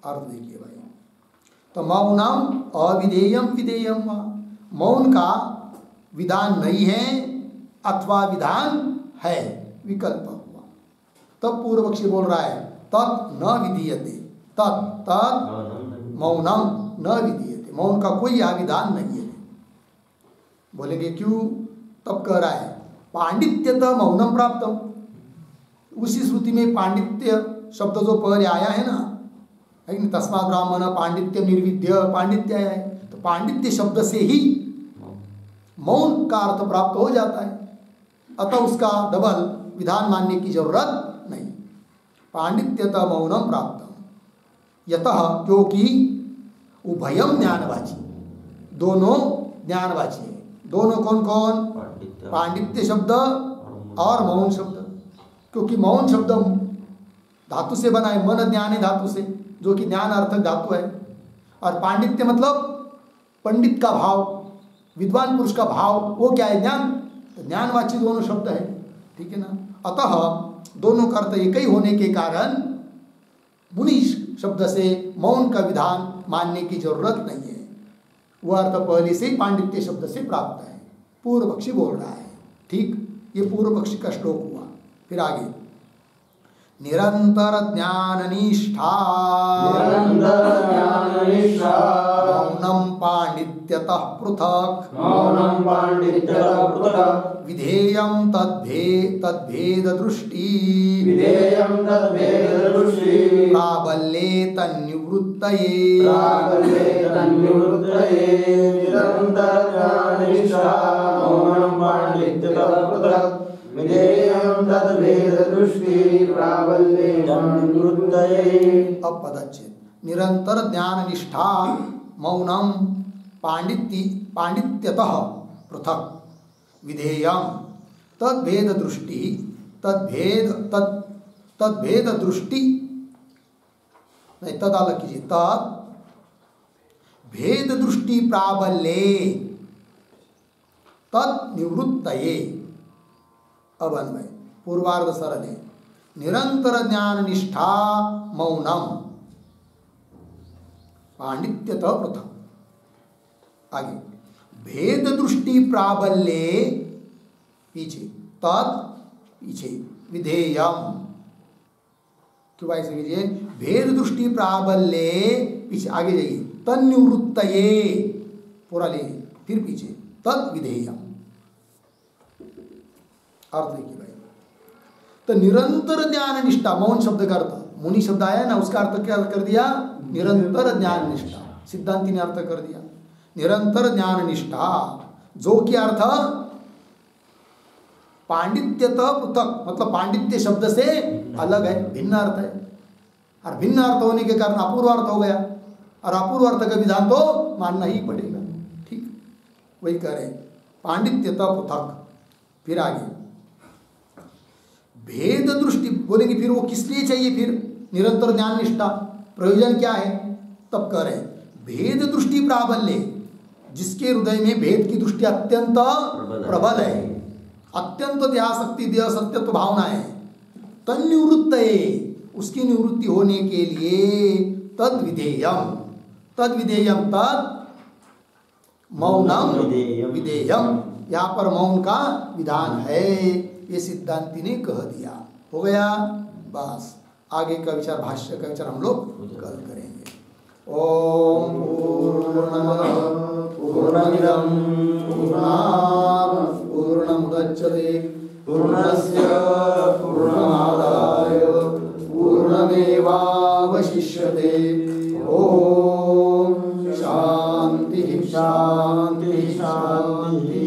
अर्थ देखिए भाई। तो मौनम अविधेयम विधेयम वा, मौन का विधान नहीं है अथवा विधान है, विकल्प हुआ। तब पूर्व पक्षी बोल रहा है तत् न विधीयते, तत् मौनम न विधीयते, मौन का कोई यह विधान नहीं है। बोलेंगे क्यों? तब कह रहा है पांडित्यतः मौनम प्राप्तम, उसी श्रुति में पांडित्य शब्द जो पहले आया है ना, तस्मात् ब्राह्मण पांडित्य निर्विद्य, पांडित्य आया है, तो पांडित्य शब्द से ही मौन का अर्थ प्राप्त हो जाता है, अतः उसका डबल विधान मानने की जरूरत नहीं। पांडित्यतः मौनम प्राप्तम यतः, क्योंकि उभयम ज्ञानवाची, दोनों ज्ञानवाची है। दोनों कौन कौन? पांडित्य शब्द और मौन शब्द, क्योंकि मौन शब्द धातु से बना है, मन ज्ञान है धातु से, जो कि ज्ञान अर्थक धातु है, और पांडित्य मतलब पंडित का भाव, विद्वान पुरुष का भाव, वो क्या है? ज्ञान। तो ज्ञानवाची दोनों शब्द है, ठीक है ना। अतः दोनों का अर्थ एक ही होने के कारण मुनि शब्द से मौन का विधान मानने की जरूरत नहीं है, वह अर्थ पहले से पांडित्य शब्द से प्राप्त है। पूर्व पक्षी बोल रहा है। ठीक, ये पूर्व पक्षी का श्लोक हुआ। फिर आगे निरंतर ज्ञान निष्ठा मौनम पांडित्यतः पृथक् विधेयं तद्भेद दृष्टि प्राबल्ये तन्निवृत्तये अब पदच्छेद निरंतर ज्ञान निष्ठा मौनम पांडित्यतः पृथक् विधेयं तद्भेद दृष्टि तद्भेद दृष्टि नहीं, तद अलग कीजिए, तद भेद दृष्टि प्राबल्ये तद निवृत्तये। अब अन्वय पूर्वार्ध सरल है। निरंतर ज्ञान निष्ठा मौनम पांडित्यतः पृथक्, आगे भेद दृष्टि प्राबल्ये पीछे तत् पीछे विधेयम, क्यों ऐसे कीजिए? भेद दृष्टि प्राबल्ये पीछे, आगे जाइए तन्निवृत्तये पूरा ले, फिर पीछे तद विधेयम। अर्थ देखिए भाई, तो निरंतर ज्ञान निष्ठा, मौन शब्द का अर्थ मुनि शब्द आया ना, उसका अर्थ क्या कर दिया? निरंतर ज्ञान निष्ठा। सिद्धांति ने अर्थ कर दिया निरंतर ज्ञान निष्ठा, जो कि अर्थ पांडित्यतः पृथक, मतलब पांडित्य शब्द से अलग है, भिन्न अर्थ है, और भिन्न अर्थ होने के कारण अपूर्व अर्थ हो गया, और अपूर्व अर्थ का विधान तो मानना ही पड़ेगा। ठीक, वही कह रहे पांडित्यतः पृथक। फिर आगे भेद दृष्टि बोलेंगे, फिर वो किस लिए चाहिए? फिर निरंतर ज्ञान निष्ठा प्रयोजन क्या है? तब कह रहे भेद दृष्टि प्राबल्य, जिसके हृदय में भेद की दृष्टि अत्यंत प्रबल है, अत्यंत देहासक्ति देह सत्यत्व भावना है, तन्निवृत्त है, उसकी निवृत्ति होने के लिए तद विधेयम तद मौनम विधेयम, यहाँ पर मौन का विधान है, ये सिद्धांति ने कह दिया। हो गया, बस आगे का विचार, भाष्य का विचार हम लोग कल करेंगे। ओम पूर्णमदः पूर्णमिदं पूर्णात् पूर्णमुदच्यते पूर्णस्य पूर्णमादाय पूर्णमेवावशिष्यते। ओम शांति शांति शांति।